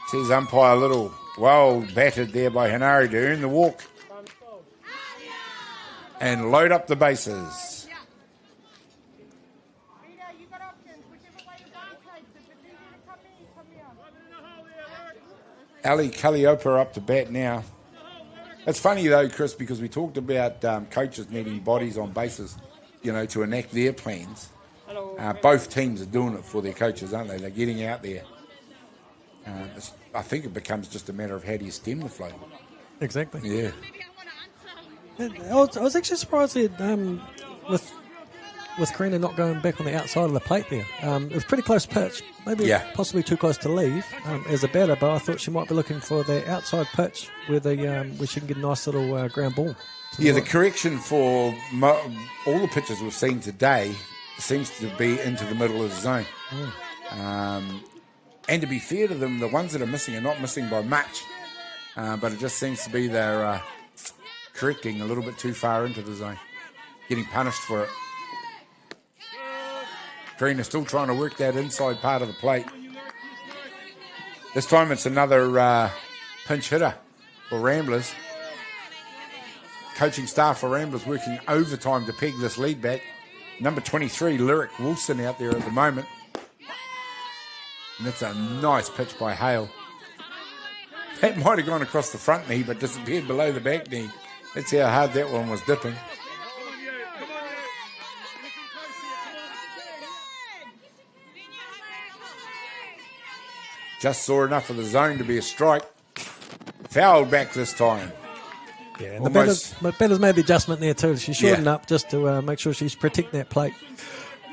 Says umpire a little well battered there by Hinari to earn the walk. And load up the bases. Ali Calliope up to bat now. It's funny though, Chris, because we talked about coaches needing bodies on bases, to enact their plans. Both teams are doing it for their coaches, aren't they? They're getting out there. I think it becomes just a matter of how do you stem the flow. Exactly. Yeah. I was actually surprised that with Karina not going back on the outside of the plate there. It was pretty close pitch, maybe possibly too close to leave as a batter, but I thought she might be looking for the outside pitch where she can get a nice little ground ball. Yeah, the correction for all the pitches we've seen today seems to be into the middle of the zone. And to be fair to them, the ones that are missing are not missing by much, but it just seems to be they're correcting a little bit too far into the zone, getting punished for it. Karina still trying to work that inside part of the plate. This time it's another pinch hitter for Ramblers. Coaching staff for Ramblers working overtime to peg this lead back. Number 23, Lyric Wilson out there at the moment. And that's a nice pitch by Hale. That might have gone across the front knee but disappeared below the back knee. That's how hard that one was dipping. Just saw enough of the zone to be a strike. Fouled back this time. Yeah, and the batter's made the adjustment there too. She's shortened up just to make sure she's protecting that plate.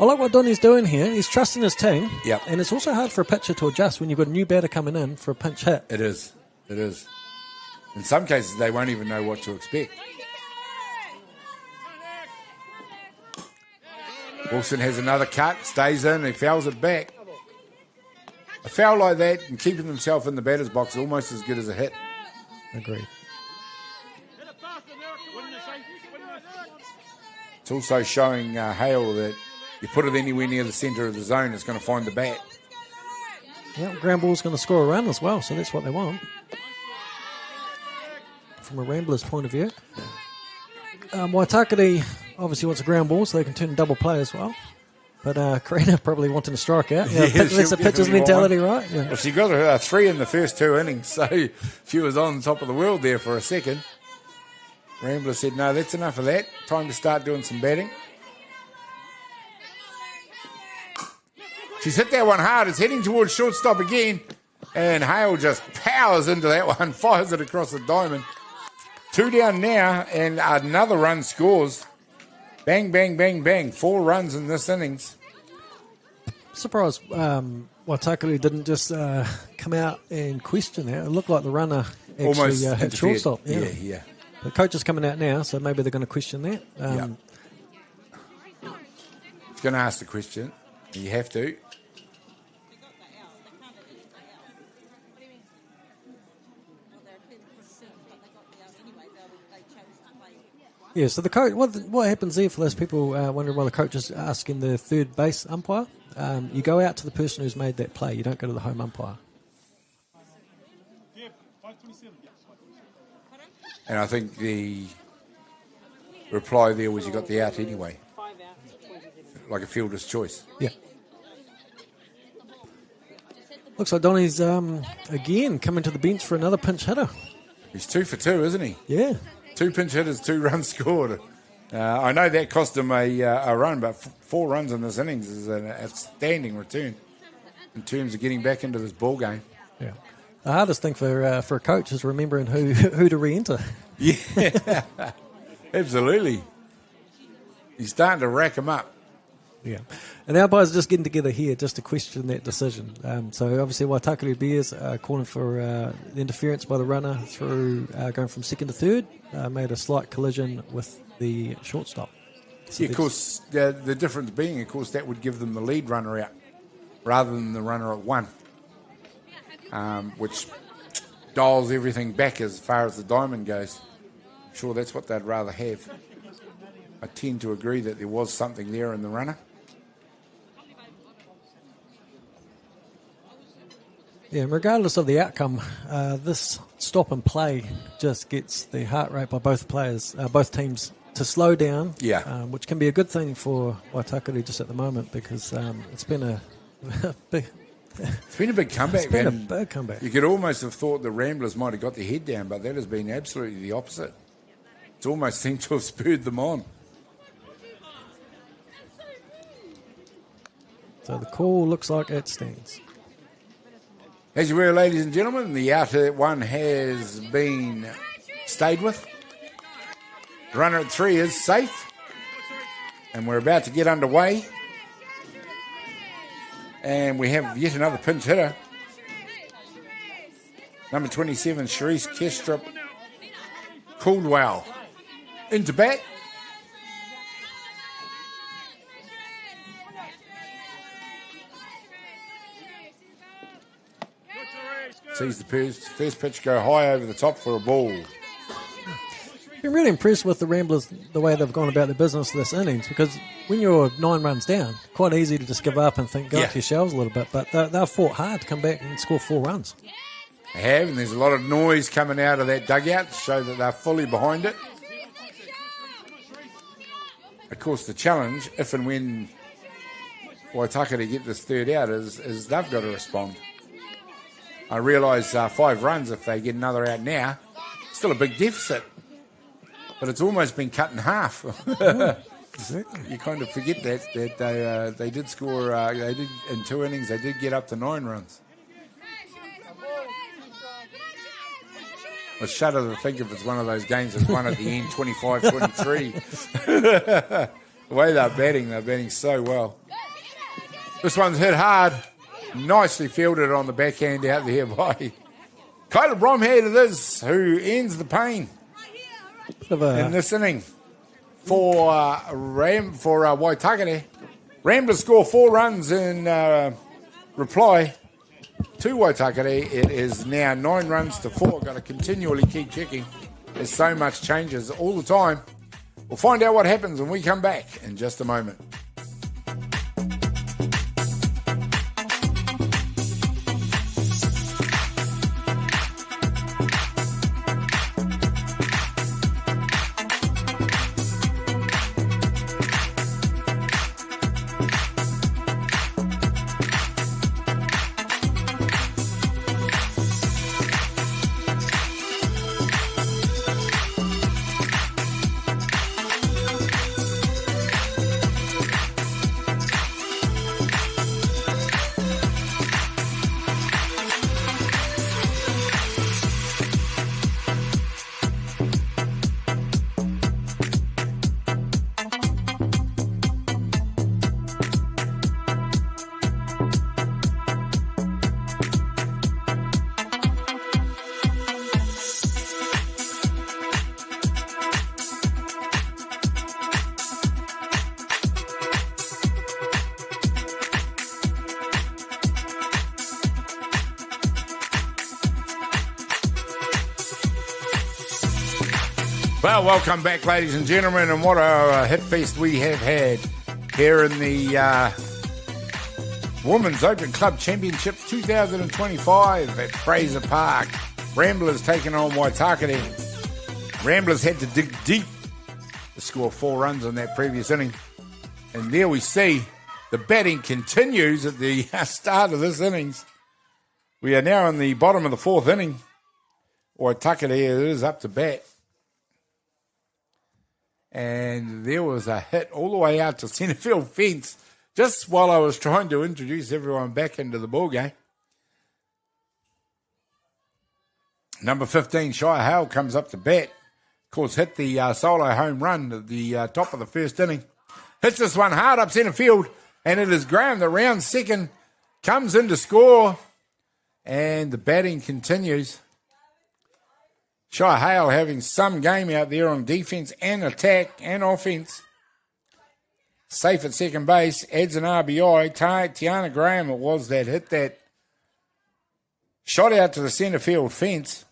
I like what Donny's doing here. He's trusting his team. Yep. And it's also hard for a pitcher to adjust when you've got a new batter coming in for a pinch hit. It is. In some cases, they won't even know what to expect. Wilson has another cut, stays in, he fouls it back. A foul like that and keeping himself in the batter's box is almost as good as a hit. Agreed. It's also showing Hale that you put it anywhere near the centre of the zone, it's going to find the bat. Yeah, ground ball's going to score a run as well, so that's what they want. From a Ramblers point of view. Waitakere obviously wants a ground ball so they can turn and double play as well. But Karina probably wanting to strike out. That's a pitcher's mentality, right? Yeah. Well, she got her 3 in the first 2 innings, so she was on top of the world there for a second. Rambler said, no, that's enough of that. Time to start doing some batting. She's hit that one hard. It's heading towards shortstop again. And Hale just powers into that one, fires it across the diamond. 2 down now, and another run scores. Bang, bang, bang, bang. 4 runs in this innings. Surprised Waitakere didn't just come out and question that. It looked like the runner actually almost hit shortstop. Yeah. The coach is coming out now, so maybe they're going to question that. He's going to ask the question. You have to. Yeah, so the coach. What happens there for those people wondering why the coach is asking the third base umpire? You go out to the person who's made that play. You don't go to the home umpire. And I think the reply there was you got the out anyway. Like a fielder's choice. Yeah. Looks like Donny's again coming to the bench for another pinch hitter. He's 2 for 2, isn't he? Yeah. 2 pinch hitters, 2 runs scored. I know that cost him a run, but 4 runs in this innings is an outstanding return in terms of getting back into this ball game. Yeah. The hardest thing for a coach is remembering who to re-enter. Yeah, absolutely. He's starting to rack him up. Yeah. And the umpires are just getting together here just to question that decision. So obviously Waitakere Bears calling for the interference by the runner through going from second to third, made a slight collision with the shortstop. So yeah, of course, the difference being, of course, that would give them the lead runner out rather than the runner at 1, which dials everything back as far as the diamond goes. I'm sure that's what they'd rather have. I tend to agree that there was something there in the runner. Yeah, regardless of the outcome, this stop and play just gets the heart rate by both players, both teams, to slow down. Yeah. Which can be a good thing for Waitakere just at the moment because it's been a big. It's been a big comeback. It's been man. a big comeback. You could almost have thought the Ramblers might have got their head down, but that has been absolutely the opposite. It's almost seemed to have spurred them on. So the call looks like it stands. As you were, ladies and gentlemen, the outer one has been stayed with. The runner at 3 is safe. And we're about to get underway. And we have yet another pinch hitter. Number 27, Sharice Kestrip Caldwell. Into bat. Sees the first pitch go high over the top for a ball. Been really impressed with the Ramblers, the way they've gone about their business this innings, because when you're 9 runs down, quite easy to just give up and think, go up to your shelves a little bit, but they've fought hard to come back and score 4 runs. They have, and there's a lot of noise coming out of that dugout to show that they're fully behind it. Of course, the challenge, if and when Waitakere get this third out, is they've got to respond. I realise 5 runs, if they get another out now, still a big deficit. But it's almost been cut in half. Exactly. You kind of forget that they did score. They did in 2 innings. They did get up to 9 runs. I shudder to think if it's one of those games that's won at the end, 25-23. The way they're batting so well. This one's hit hard. Nicely fielded on the backhand out there by Kyla Bromhead it is, who ends the pain in this inning for Waitakere. Ramblers score 4 runs in reply to Waitakere. It is now 9 runs to 4. Got to continually keep checking. There's so much changes all the time. We'll find out what happens when we come back in just a moment. Well, welcome back, ladies and gentlemen, and what a hit feast we have had here in the Women's Open Club Championship 2025 at Fraser Park. Ramblers taking on Waitakere. Ramblers had to dig deep to score 4 runs in that previous inning. And there we see the batting continues at the start of this innings. We are now in the bottom of the 4th inning. Waitakere is up to bat. And there was a hit all the way out to centre field fence just while I was trying to introduce everyone back into the ball game. Number 15, Shire Hale, comes up to bat. Of course, hit the solo home run at the top of the first inning. Hits this one hard up centre field, and it is Graham, the round second, comes in to score, and the batting continues. Shire Hale having some game out there on defence and attack and offence. Safe at second base, adds an RBI. Tiana Graham it was that hit that shot out to the centre field fence.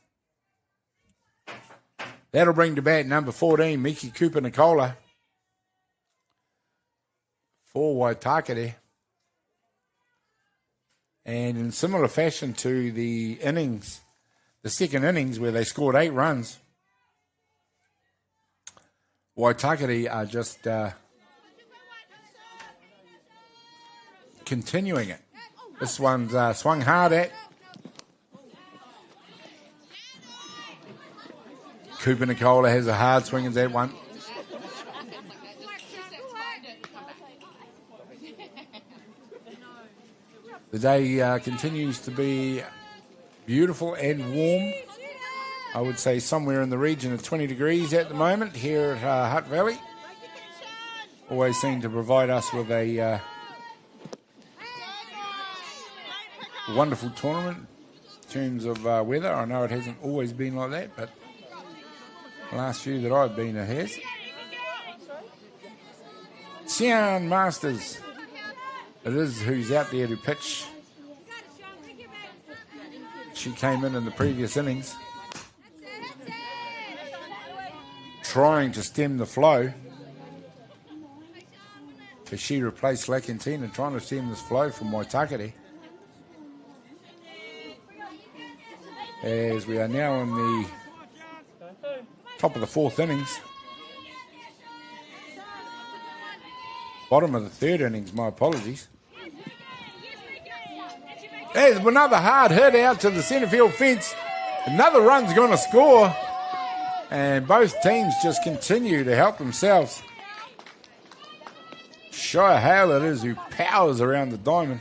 That'll bring to bat number 14, Miki Cooper Nicola. for Waitakere. And in similar fashion to the innings, the second innings where they scored 8 runs, Waitakere are just continuing it. This one's swung hard at. Cooper Nicola has a hard swing at that one. The day continues to be beautiful and warm. I would say somewhere in the region of 20 degrees at the moment here at Hutt Valley. Always seem to provide us with a wonderful tournament in terms of weather. I know it hasn't always been like that, but the last few that I've been, it has. Sian Masters. It is who's out there to pitch. She came in the previous innings trying to stem the flow. So she replaced Lakantina trying to stem this flow from Waitakere. As we are now in the top of the 4th innings. Bottom of the 3rd innings, my apologies. There's another hard hit out to the centre field fence. Another run's going to score. And both teams just continue to help themselves. Shire Hale it is who powers around the diamond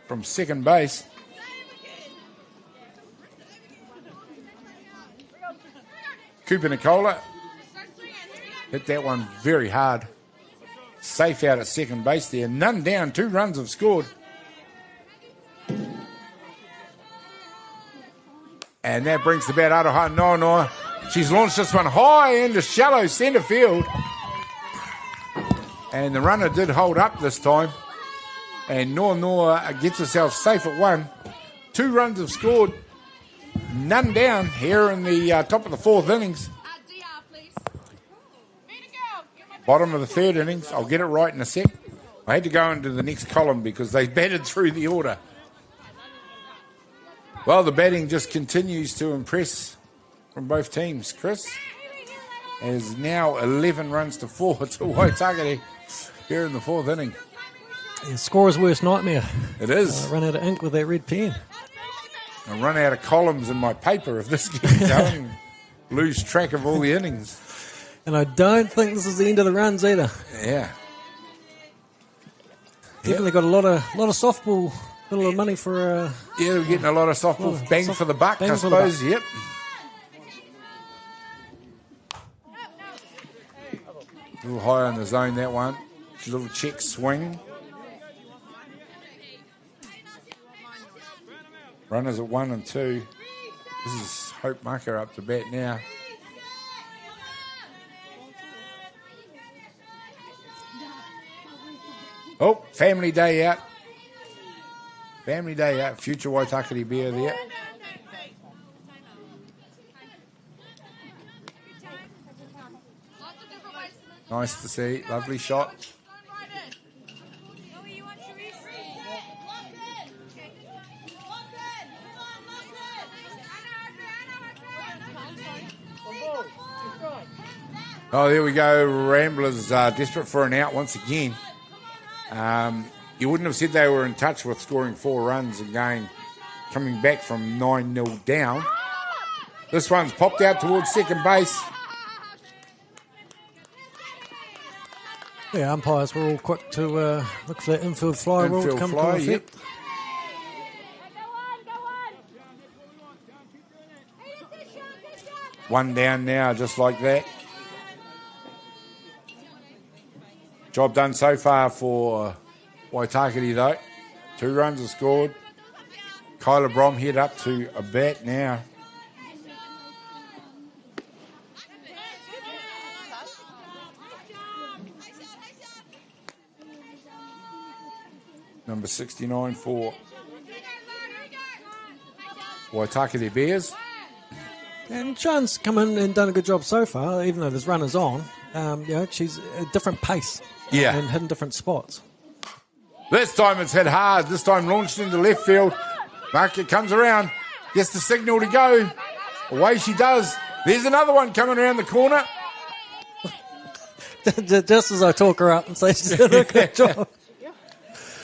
from second base. Cooper Nicola hit that one very hard. Safe out at second base there. None down. 2 runs have scored. And that brings the bat out of Hutt. No. She's launched this one high into shallow centre field. And the runner did hold up this time. And Noa gets herself safe at 1. 2 runs have scored. None down here in the top of the 4th innings. Bottom of the 3rd innings. I'll get it right in a sec. I had to go into the next column because they batted through the order. Well, the batting just continues to impress from both teams, Chris. As now 11 runs to 4 to Waitakere here in the 4th inning. Yeah, scorer's worst nightmare. It is. I run out of ink with that red pen. I run out of columns in my paper if this keeps going. Lose track of all the innings. And I don't think this is the end of the runs either. Yeah. Definitely got a lot of softball, got a lot of money for. Yeah, we're getting a lot of softball bang for the buck, I suppose. Yep. A little high on the zone, that one. A little check swing. Runners at 1 and 2. This is Hope Mucker up to bat now. Oh, family day out. Family day out. Future Waitakere beer there. Nice to see. Lovely shot. Oh, there we go. Ramblers desperate for an out once again. You wouldn't have said they were in touch with scoring 4 runs and coming back from 9-0 down. This one's popped out towards second base. Yeah, umpires were all quick to look for that infield fly rule to come to effect. Yep. One down now, just like that. Job done so far for Waitakere though. 2 runs are scored. Kyla Brom head up to a bat now. Number 69 for Waitakere Bears. And Sean's come in and done a good job so far, even though there's runners on. She's a different pace. Yeah. and hitting different spots. This time it's hit hard. This time launched into left field. Market comes around. Gets the signal to go. Away she does. There's another one coming around the corner. Just as I talk her up and say she's doing a good job.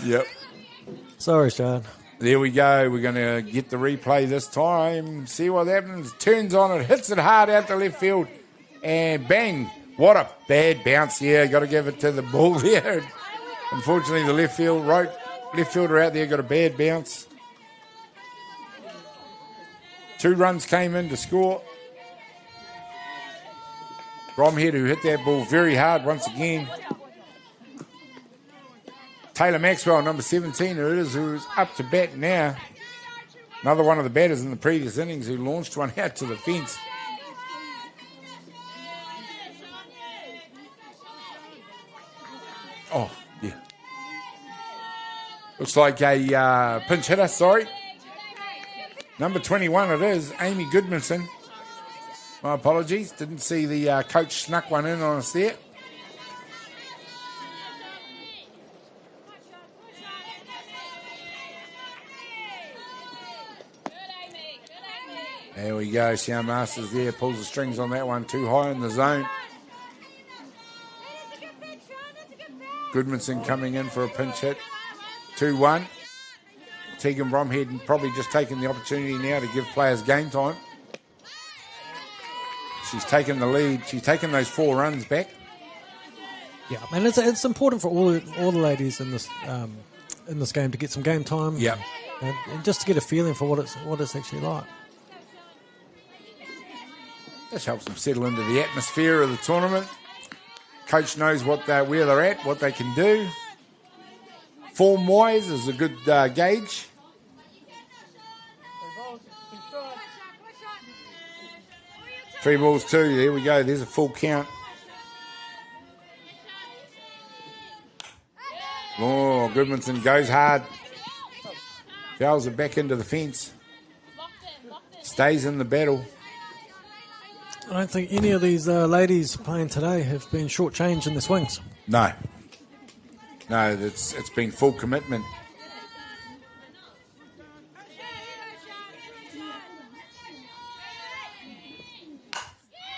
Yep. Sorry, Sean. There we go. We're going to get the replay this time. See what happens. Turns on it. Hits it hard out to left field. And bang. What a bad bounce here. Got to give it to the ball there. Unfortunately, the left fielder out there got a bad bounce. 2 runs came in to score. Bromhead, who hit that ball very hard once again. Taylor Maxwell, number 17, who's up to bat now. Another one of the batters in the previous innings who launched one out to the fence. Oh, yeah. Looks like a pinch hitter, sorry. Number 21 it is, Amy Goodmanson. My apologies. Didn't see the coach snuck one in on us there. There we go. Sian Masters there. Pulls the strings on that one. Too high in the zone. Goodmanson coming in for a pinch hit. 2-1. Tegan Bromhead probably just taking the opportunity now to give players game time. She's taken the lead. She's taken those 4 runs back. Yeah, and it's important for all the ladies in this game to get some game time. Yeah, and just to get a feeling for what it's actually like. This helps them settle into the atmosphere of the tournament. Coach knows where they're at, what they can do. Form-wise is a good gauge. Three balls, 2. There we go. There's a full count. Oh, Goodmanson goes hard. Fouls it back into the fence. Stays in the battle. I don't think any of these ladies playing today have been shortchanged in the swings. No. No, it's been full commitment.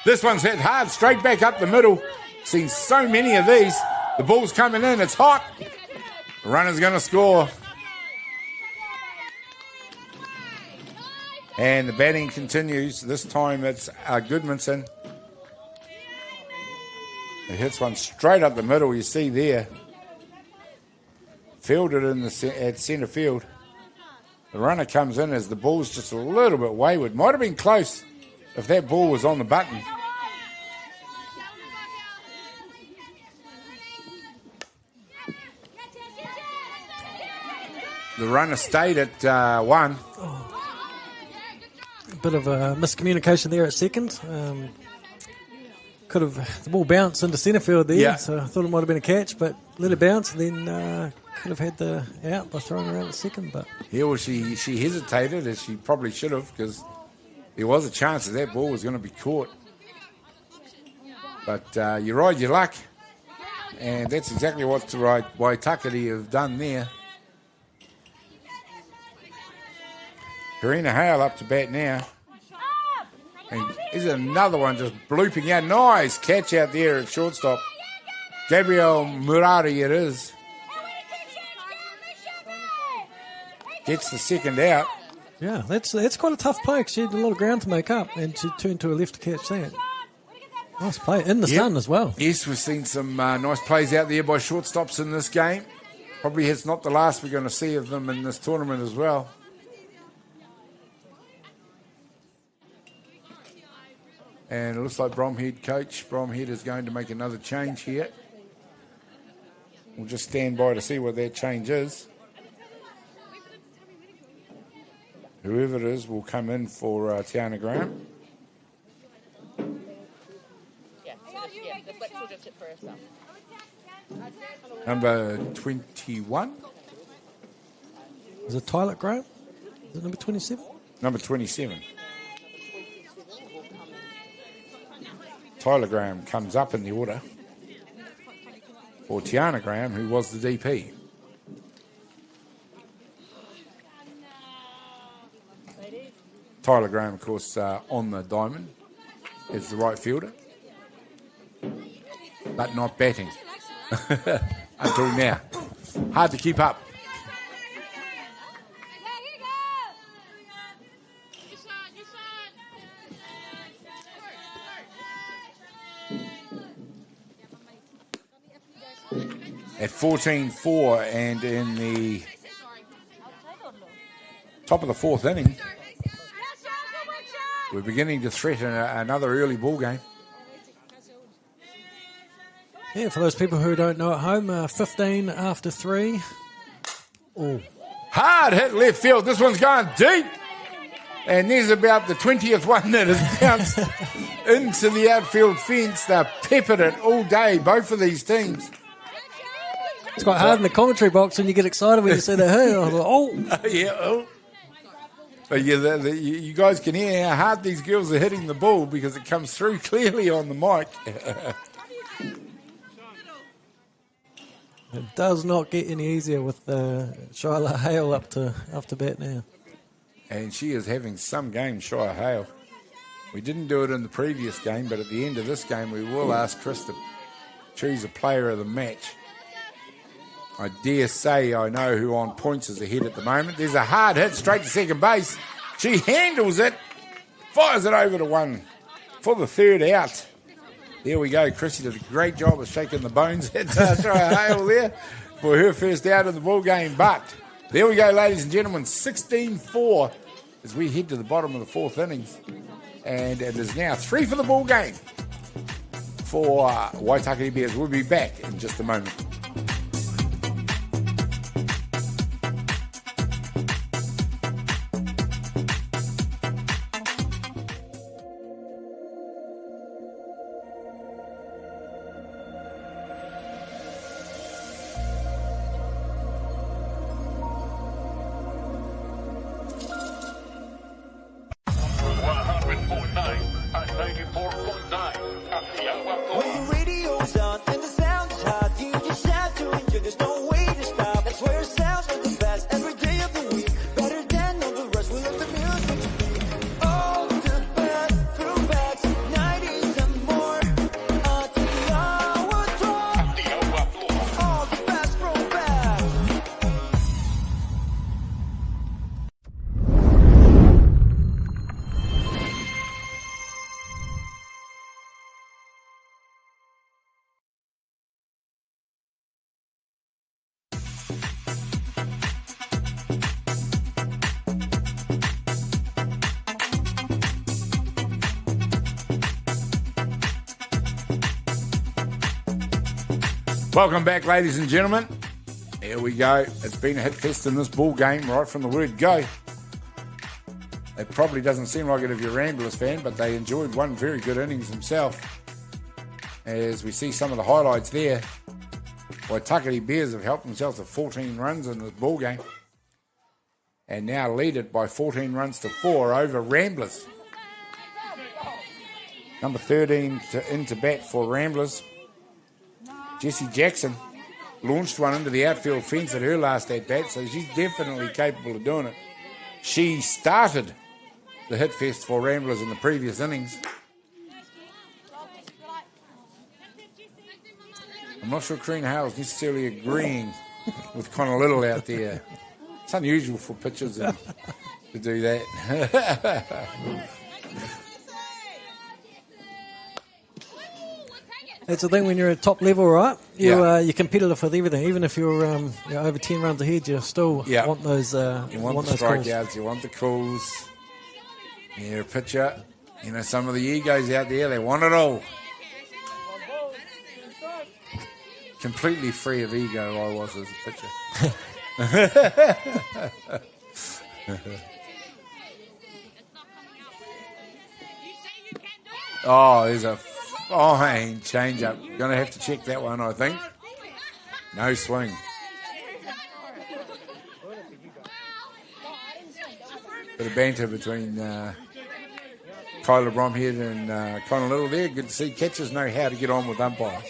This one's hit hard, straight back up the middle. Seen so many of these. The ball's coming in, it's hot. The runner's going to score. And the batting continues. This time it's Goodmanson. It hits one straight up the middle, you see there. Fielded at centre field. The runner comes in as the ball's just a little bit wayward. Might have been close if that ball was on the button. The runner stayed at 1. A bit of a miscommunication there at second. The ball bounced into centre field there, so I thought it might have been a catch, but let it bounce and then could have had the out by throwing her out at second. But yeah, well, she hesitated, as she probably should have, because there was a chance that ball was going to be caught. But you ride your luck, and that's exactly what Waitakere have done there. Karina Hale up to bat now. And is another one just blooping out. Nice catch out there at shortstop. Gabrielle Murari it is. Gets the second out. yeah, that's quite a tough play because she had a lot of ground to make up, and she turned to her left to catch that. Nice play in the sun as well. Yes, we've seen some nice plays out there by shortstops in this game. Probably it's not the last we're going to see of them in this tournament as well. And it looks like Coach Bromhead is going to make another change here. We'll just stand by to see what that change is. Whoever it is will come in for Tiana Graham. Number 21. Is it Tyler Graham? Is it number 27? Number 27. Tyler Graham comes up in the order. for Tiana Graham, who was the DP. Tyler Graham, of course, on the diamond, is the right fielder, but not batting until now. Hard to keep up. At 14-4 and in the top of the fourth inning, we're beginning to threaten another early ball game. Yeah, for those people who don't know at home, 15 after 3. Oh. Hard hit left field. This one's going deep. And there's about the 20th one that has bounced into the outfield fence. They've peppered it all day, both of these teams. It's quite hard in the commentary box when you get excited when you see that hit. I was like, oh. Yeah, oh. But yeah, you guys can hear how hard these girls are hitting the ball because it comes through clearly on the mic. It does not get any easier with Shyla Hale up to bat now. And she is having some game, Shire Hale. We didn't do it in the previous game, but at the end of this game, we will ask Chris to choose a player of the match. I dare say I know who on points is ahead at the moment. There's a hard hit straight to second base. She handles it, fires it over to one for the third out. There we go. Chrissy did a great job of shaking the bones at Shire Hale there for her first out of the ball game. But there we go, ladies and gentlemen, 16-4 as we head to the bottom of the fourth innings. And it is now 3 for the ball game for Waitakere Bears. We'll be back in just a moment. When the radio's on and the sound is hot, you just have to enjoy. There's no way to stop. That's where it sounds like the best every day of the week. Better than all the rest. We let the music speak. All the best throwbacks, 90s and more. Atiawa Talk. All the best throwbacks. Welcome back, ladies and gentlemen. Here we go. It's been a hit fest in this ball game right from the word go. It probably doesn't seem like it if you're a Ramblers fan, but they enjoyed one very good innings themselves. As we see some of the highlights there, Waitakere Bears have helped themselves to 14 runs in this ball game and now lead it by 14 runs to 4 over Ramblers. Number 13 into bat for Ramblers, Jessie Jackson, launched one into the outfield fence at her last at-bat, so she's definitely capable of doing it. She started the hit fest for Ramblers in the previous innings. I'm not sure Karina Hale's necessarily agreeing with Connor Little out there. It's unusual for pitchers to do that. That's the thing when you're at top level, right? You're competitive with everything. Even if you're over 10 runs ahead, you still want those. You want the strikeouts, you want the calls. You're a pitcher. You know, some of the egos out there, they want it all. Completely free of ego, I was as a pitcher. Oh, there's a fine change-up. Going to have to check that one, I think. No swing. Bit of banter between Kyla Bromhead and Connor Little there. Good to see catchers know how to get on with umpires.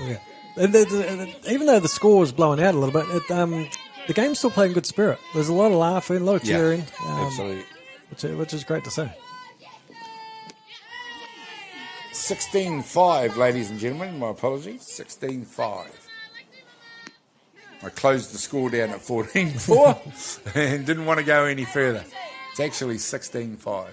Yeah. even though the score is blowing out a little bit, the game's still playing good spirit. There's a lot of laughing, a lot of cheering. Absolutely. Which is great to see. 16-5, ladies and gentlemen. My apologies. 16-5. I closed the score down at 14-4 and didn't want to go any further. It's actually 16-5.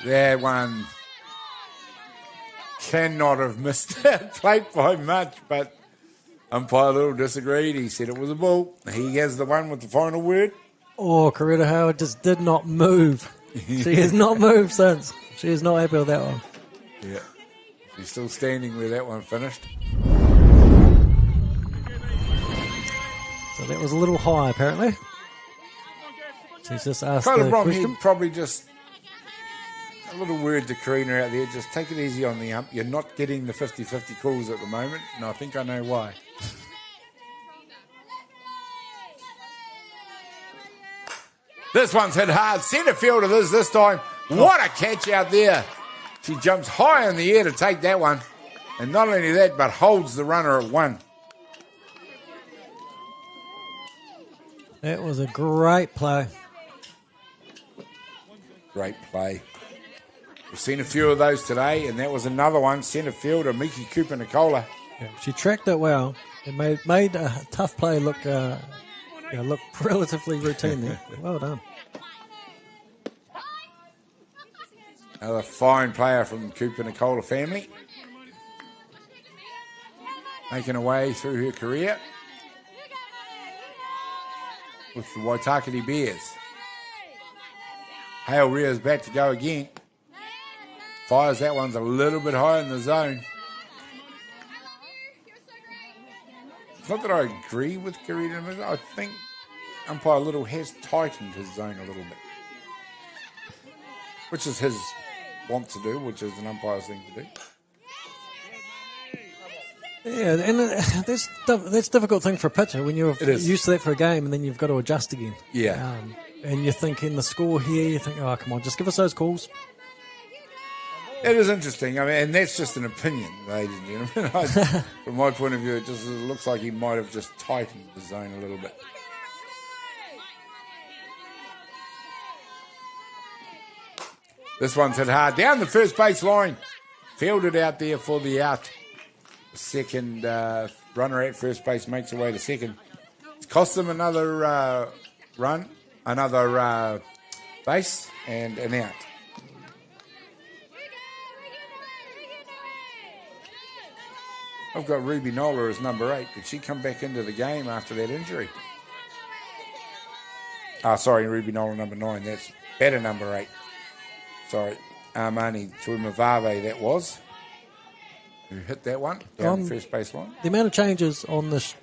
That one cannot have missed that plate by much, but umpire Little disagreed. He said it was a ball. He has the one with the final word. Oh, Coretta Howard just did not move. She has not moved since. She is not happy with that one. Yeah. She's still standing where that one finished. So that was a little high, apparently. She's just asked Kyla the Bromhead question. probably just a little word to Karina out there. Just take it easy on the ump. You're not getting the 50-50 calls at the moment, and I think I know why. This one's hit hard. Centre field it is this time. What a catch out there. She jumps high in the air to take that one. And not only that, but holds the runner at one. That was a great play. Great play. We've seen a few of those today, and that was another one. Centre fielder Miki Cooper Nicola. Yeah, she tracked it well. It made a tough play look relatively routine there. Well done. Another fine player from Cooper Nicola family. Making her way through her career with the Waitakere Bears. Hale rears back to go again. Fires that one's a little bit high in the zone. It's not that I agree with Karina. I think umpire Little has tightened his zone a little bit, which is his want to do, which is an umpire's thing to do. Yeah, and that's a difficult thing for a pitcher when you're used to that for a game and then you've got to adjust again. Yeah. And you're thinking the score here, you think, oh, come on, just give us those calls. It is interesting. I mean, and that's just an opinion, ladies and gentlemen. From my point of view, it just looks like he might have just tightened the zone a little bit. This one's hit hard. Down the first base line. Fielded out there for the out. Second runner at first base makes her way to second. It's cost them another run, another base, and an out. I've got Ruby Nola as number 8. Did she come back into the game after that injury? Sorry, Ruby Nola number 9. That's better number 8. Sorry, Armani Tuimavave that was. Who hit that one down the first base line? The amount of changes on this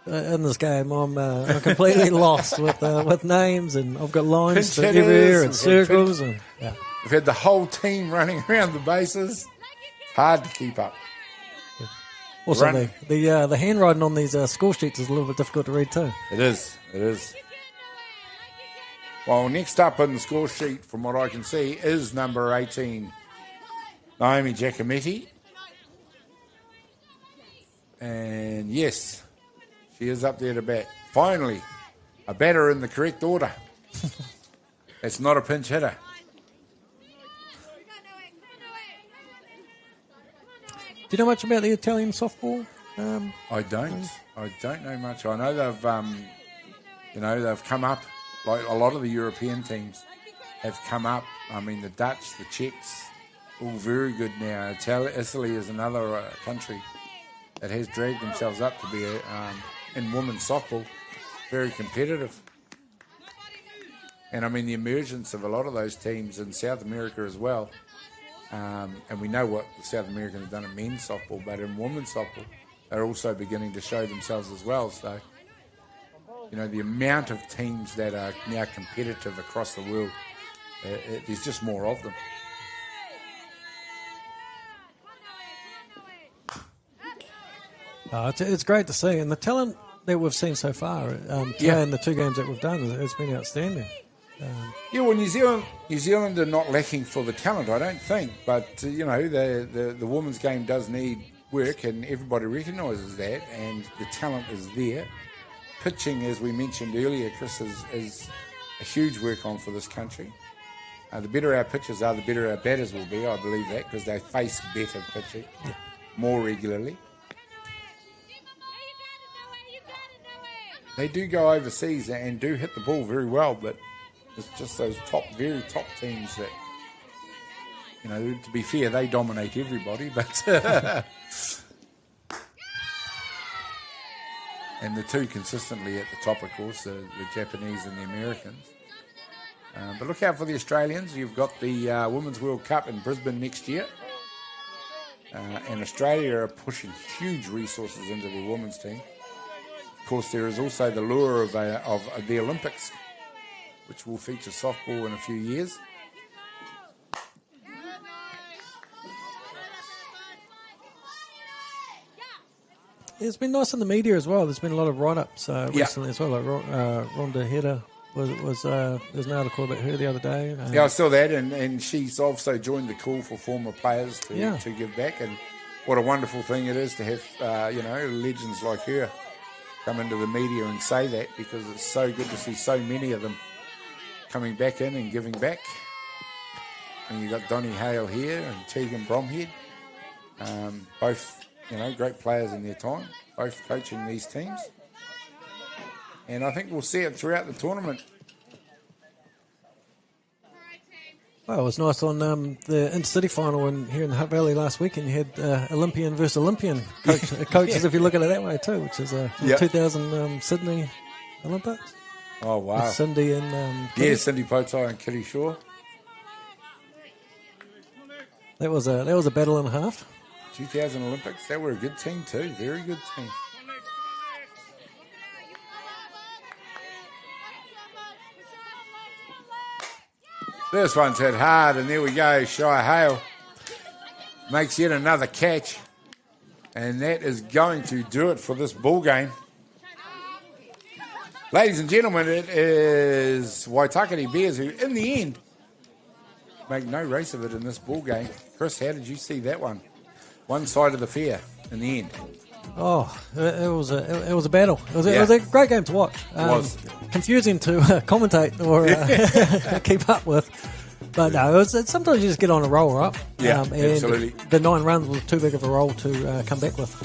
in this game, I'm completely lost with names, and I've got lines everywhere and circles. And we've had the whole team running around the bases. Hard to keep up. Also, the handwriting on these score sheets is a little bit difficult to read too. It is. Well, next up on the score sheet, from what I can see, is number 18, Naomi Giacometti. And yes, she is up there to bat. Finally, a batter in the correct order. It's not a pinch hitter. Do you know much about the Italian softball? I don't know much. I know they've come up, like a lot of the European teams have come up. I mean, the Dutch, the Czechs, all very good now. Italy is another country that has dragged themselves up to be in women's softball, very competitive. And I mean, the emergence of a lot of those teams in South America as well. And we know what the South Americans have done in men's softball, but in women's softball, they're also beginning to show themselves as well. So, the amount of teams that are now competitive across the world, there's just more of them. It's great to see, and the talent that we've seen so far. Today in the 2 games that we've done, it's been outstanding. Yeah, well, New Zealand are not lacking for the talent, I don't think. But the women's game does need work, and everybody recognises that, and the talent is there. Pitching, as we mentioned earlier, Chris, is a huge work on for this country. The better our pitchers are, the better our batters will be. I believe that because they face better pitching more regularly. They do go overseas and do hit the ball very well, but it's just those very top teams that, to be fair, they dominate everybody, but and the 2 consistently at the top, of course, the Japanese and the Americans. But look out for the Australians. You've got the Women's World Cup in Brisbane next year, and Australia are pushing huge resources into their women's team. Of course, there is also the lure of the Olympics, which will feature softball in a few years. It's been nice in the media as well. There's been a lot of write-ups recently as well. Like Rhonda Hedder there's an article about her the other day. I saw that, and she's also joined the call for former players to give back. And what a wonderful thing it is to have legends like her come into the media and say that, because it's so good to see so many of them coming back in and giving back. And you've got Donnie Hale here and Tegan Bromhead, both great players in their time, both coaching these teams. And I think we'll see it throughout the tournament. Well, it was nice on the Intercity final here in the Hutt Valley last week, and you had Olympian versus Olympian coaches, if you look at it that way too, which is 2000 Sydney Olympics. Oh, wow. With Cindy and Cindy Potai and Kitty Shaw. That was a battle and a half. 2000 Olympics, they were a good team too, very good team. This one's hit hard, and there we go. Shire Hale makes yet another catch, and that is going to do it for this ball game. Ladies and gentlemen, it is Waitakere Bears who, in the end, make no race of it in this ball game. Chris, how did you see that one? One side of the fair in the end. Oh, it was a battle. It was a great game to watch. It was confusing to commentate or keep up with, but no, sometimes you just get on a roll, right? Yeah, and absolutely. The 9 runs was too big of a roll to come back with.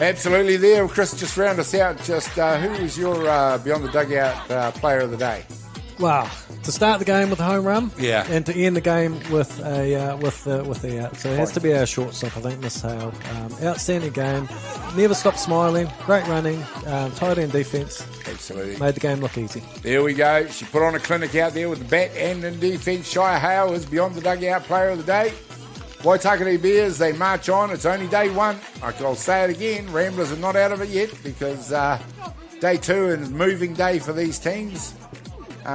Absolutely. There, Chris, just round us out. Just who was your Beyond the Dugout player of the day? Wow. To start the game with a home run, and to end the game with the out. So it has to be our shortstop, I think, Miss Hale. Outstanding game. Never stopped smiling. Great running. Tight end defence. Absolutely. Made the game look easy. There we go. She put on a clinic out there with the bat and in defence. Shire Hale is Beyond the Dugout player of the day. Waitakere Bears, they march on. It's only day 1. I'll say it again. Ramblers are not out of it yet, because day 2 is moving day for these teams.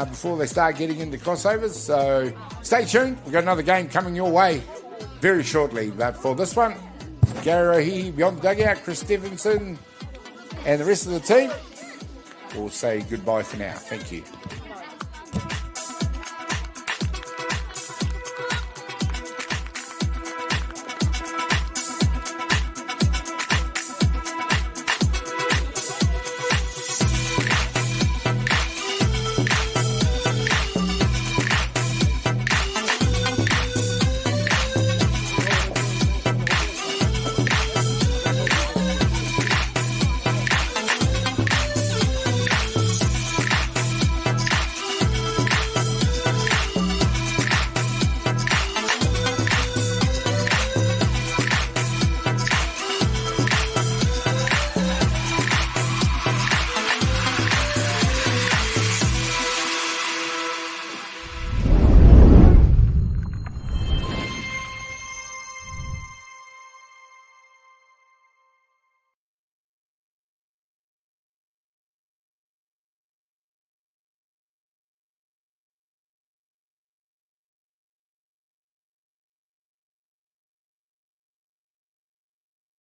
Before they start getting into crossovers. So stay tuned. We've got another game coming your way very shortly. But for this one, Gary Rohihi, Beyond the Dugout, Chris Stevenson, and the rest of the team, we'll say goodbye for now. Thank you.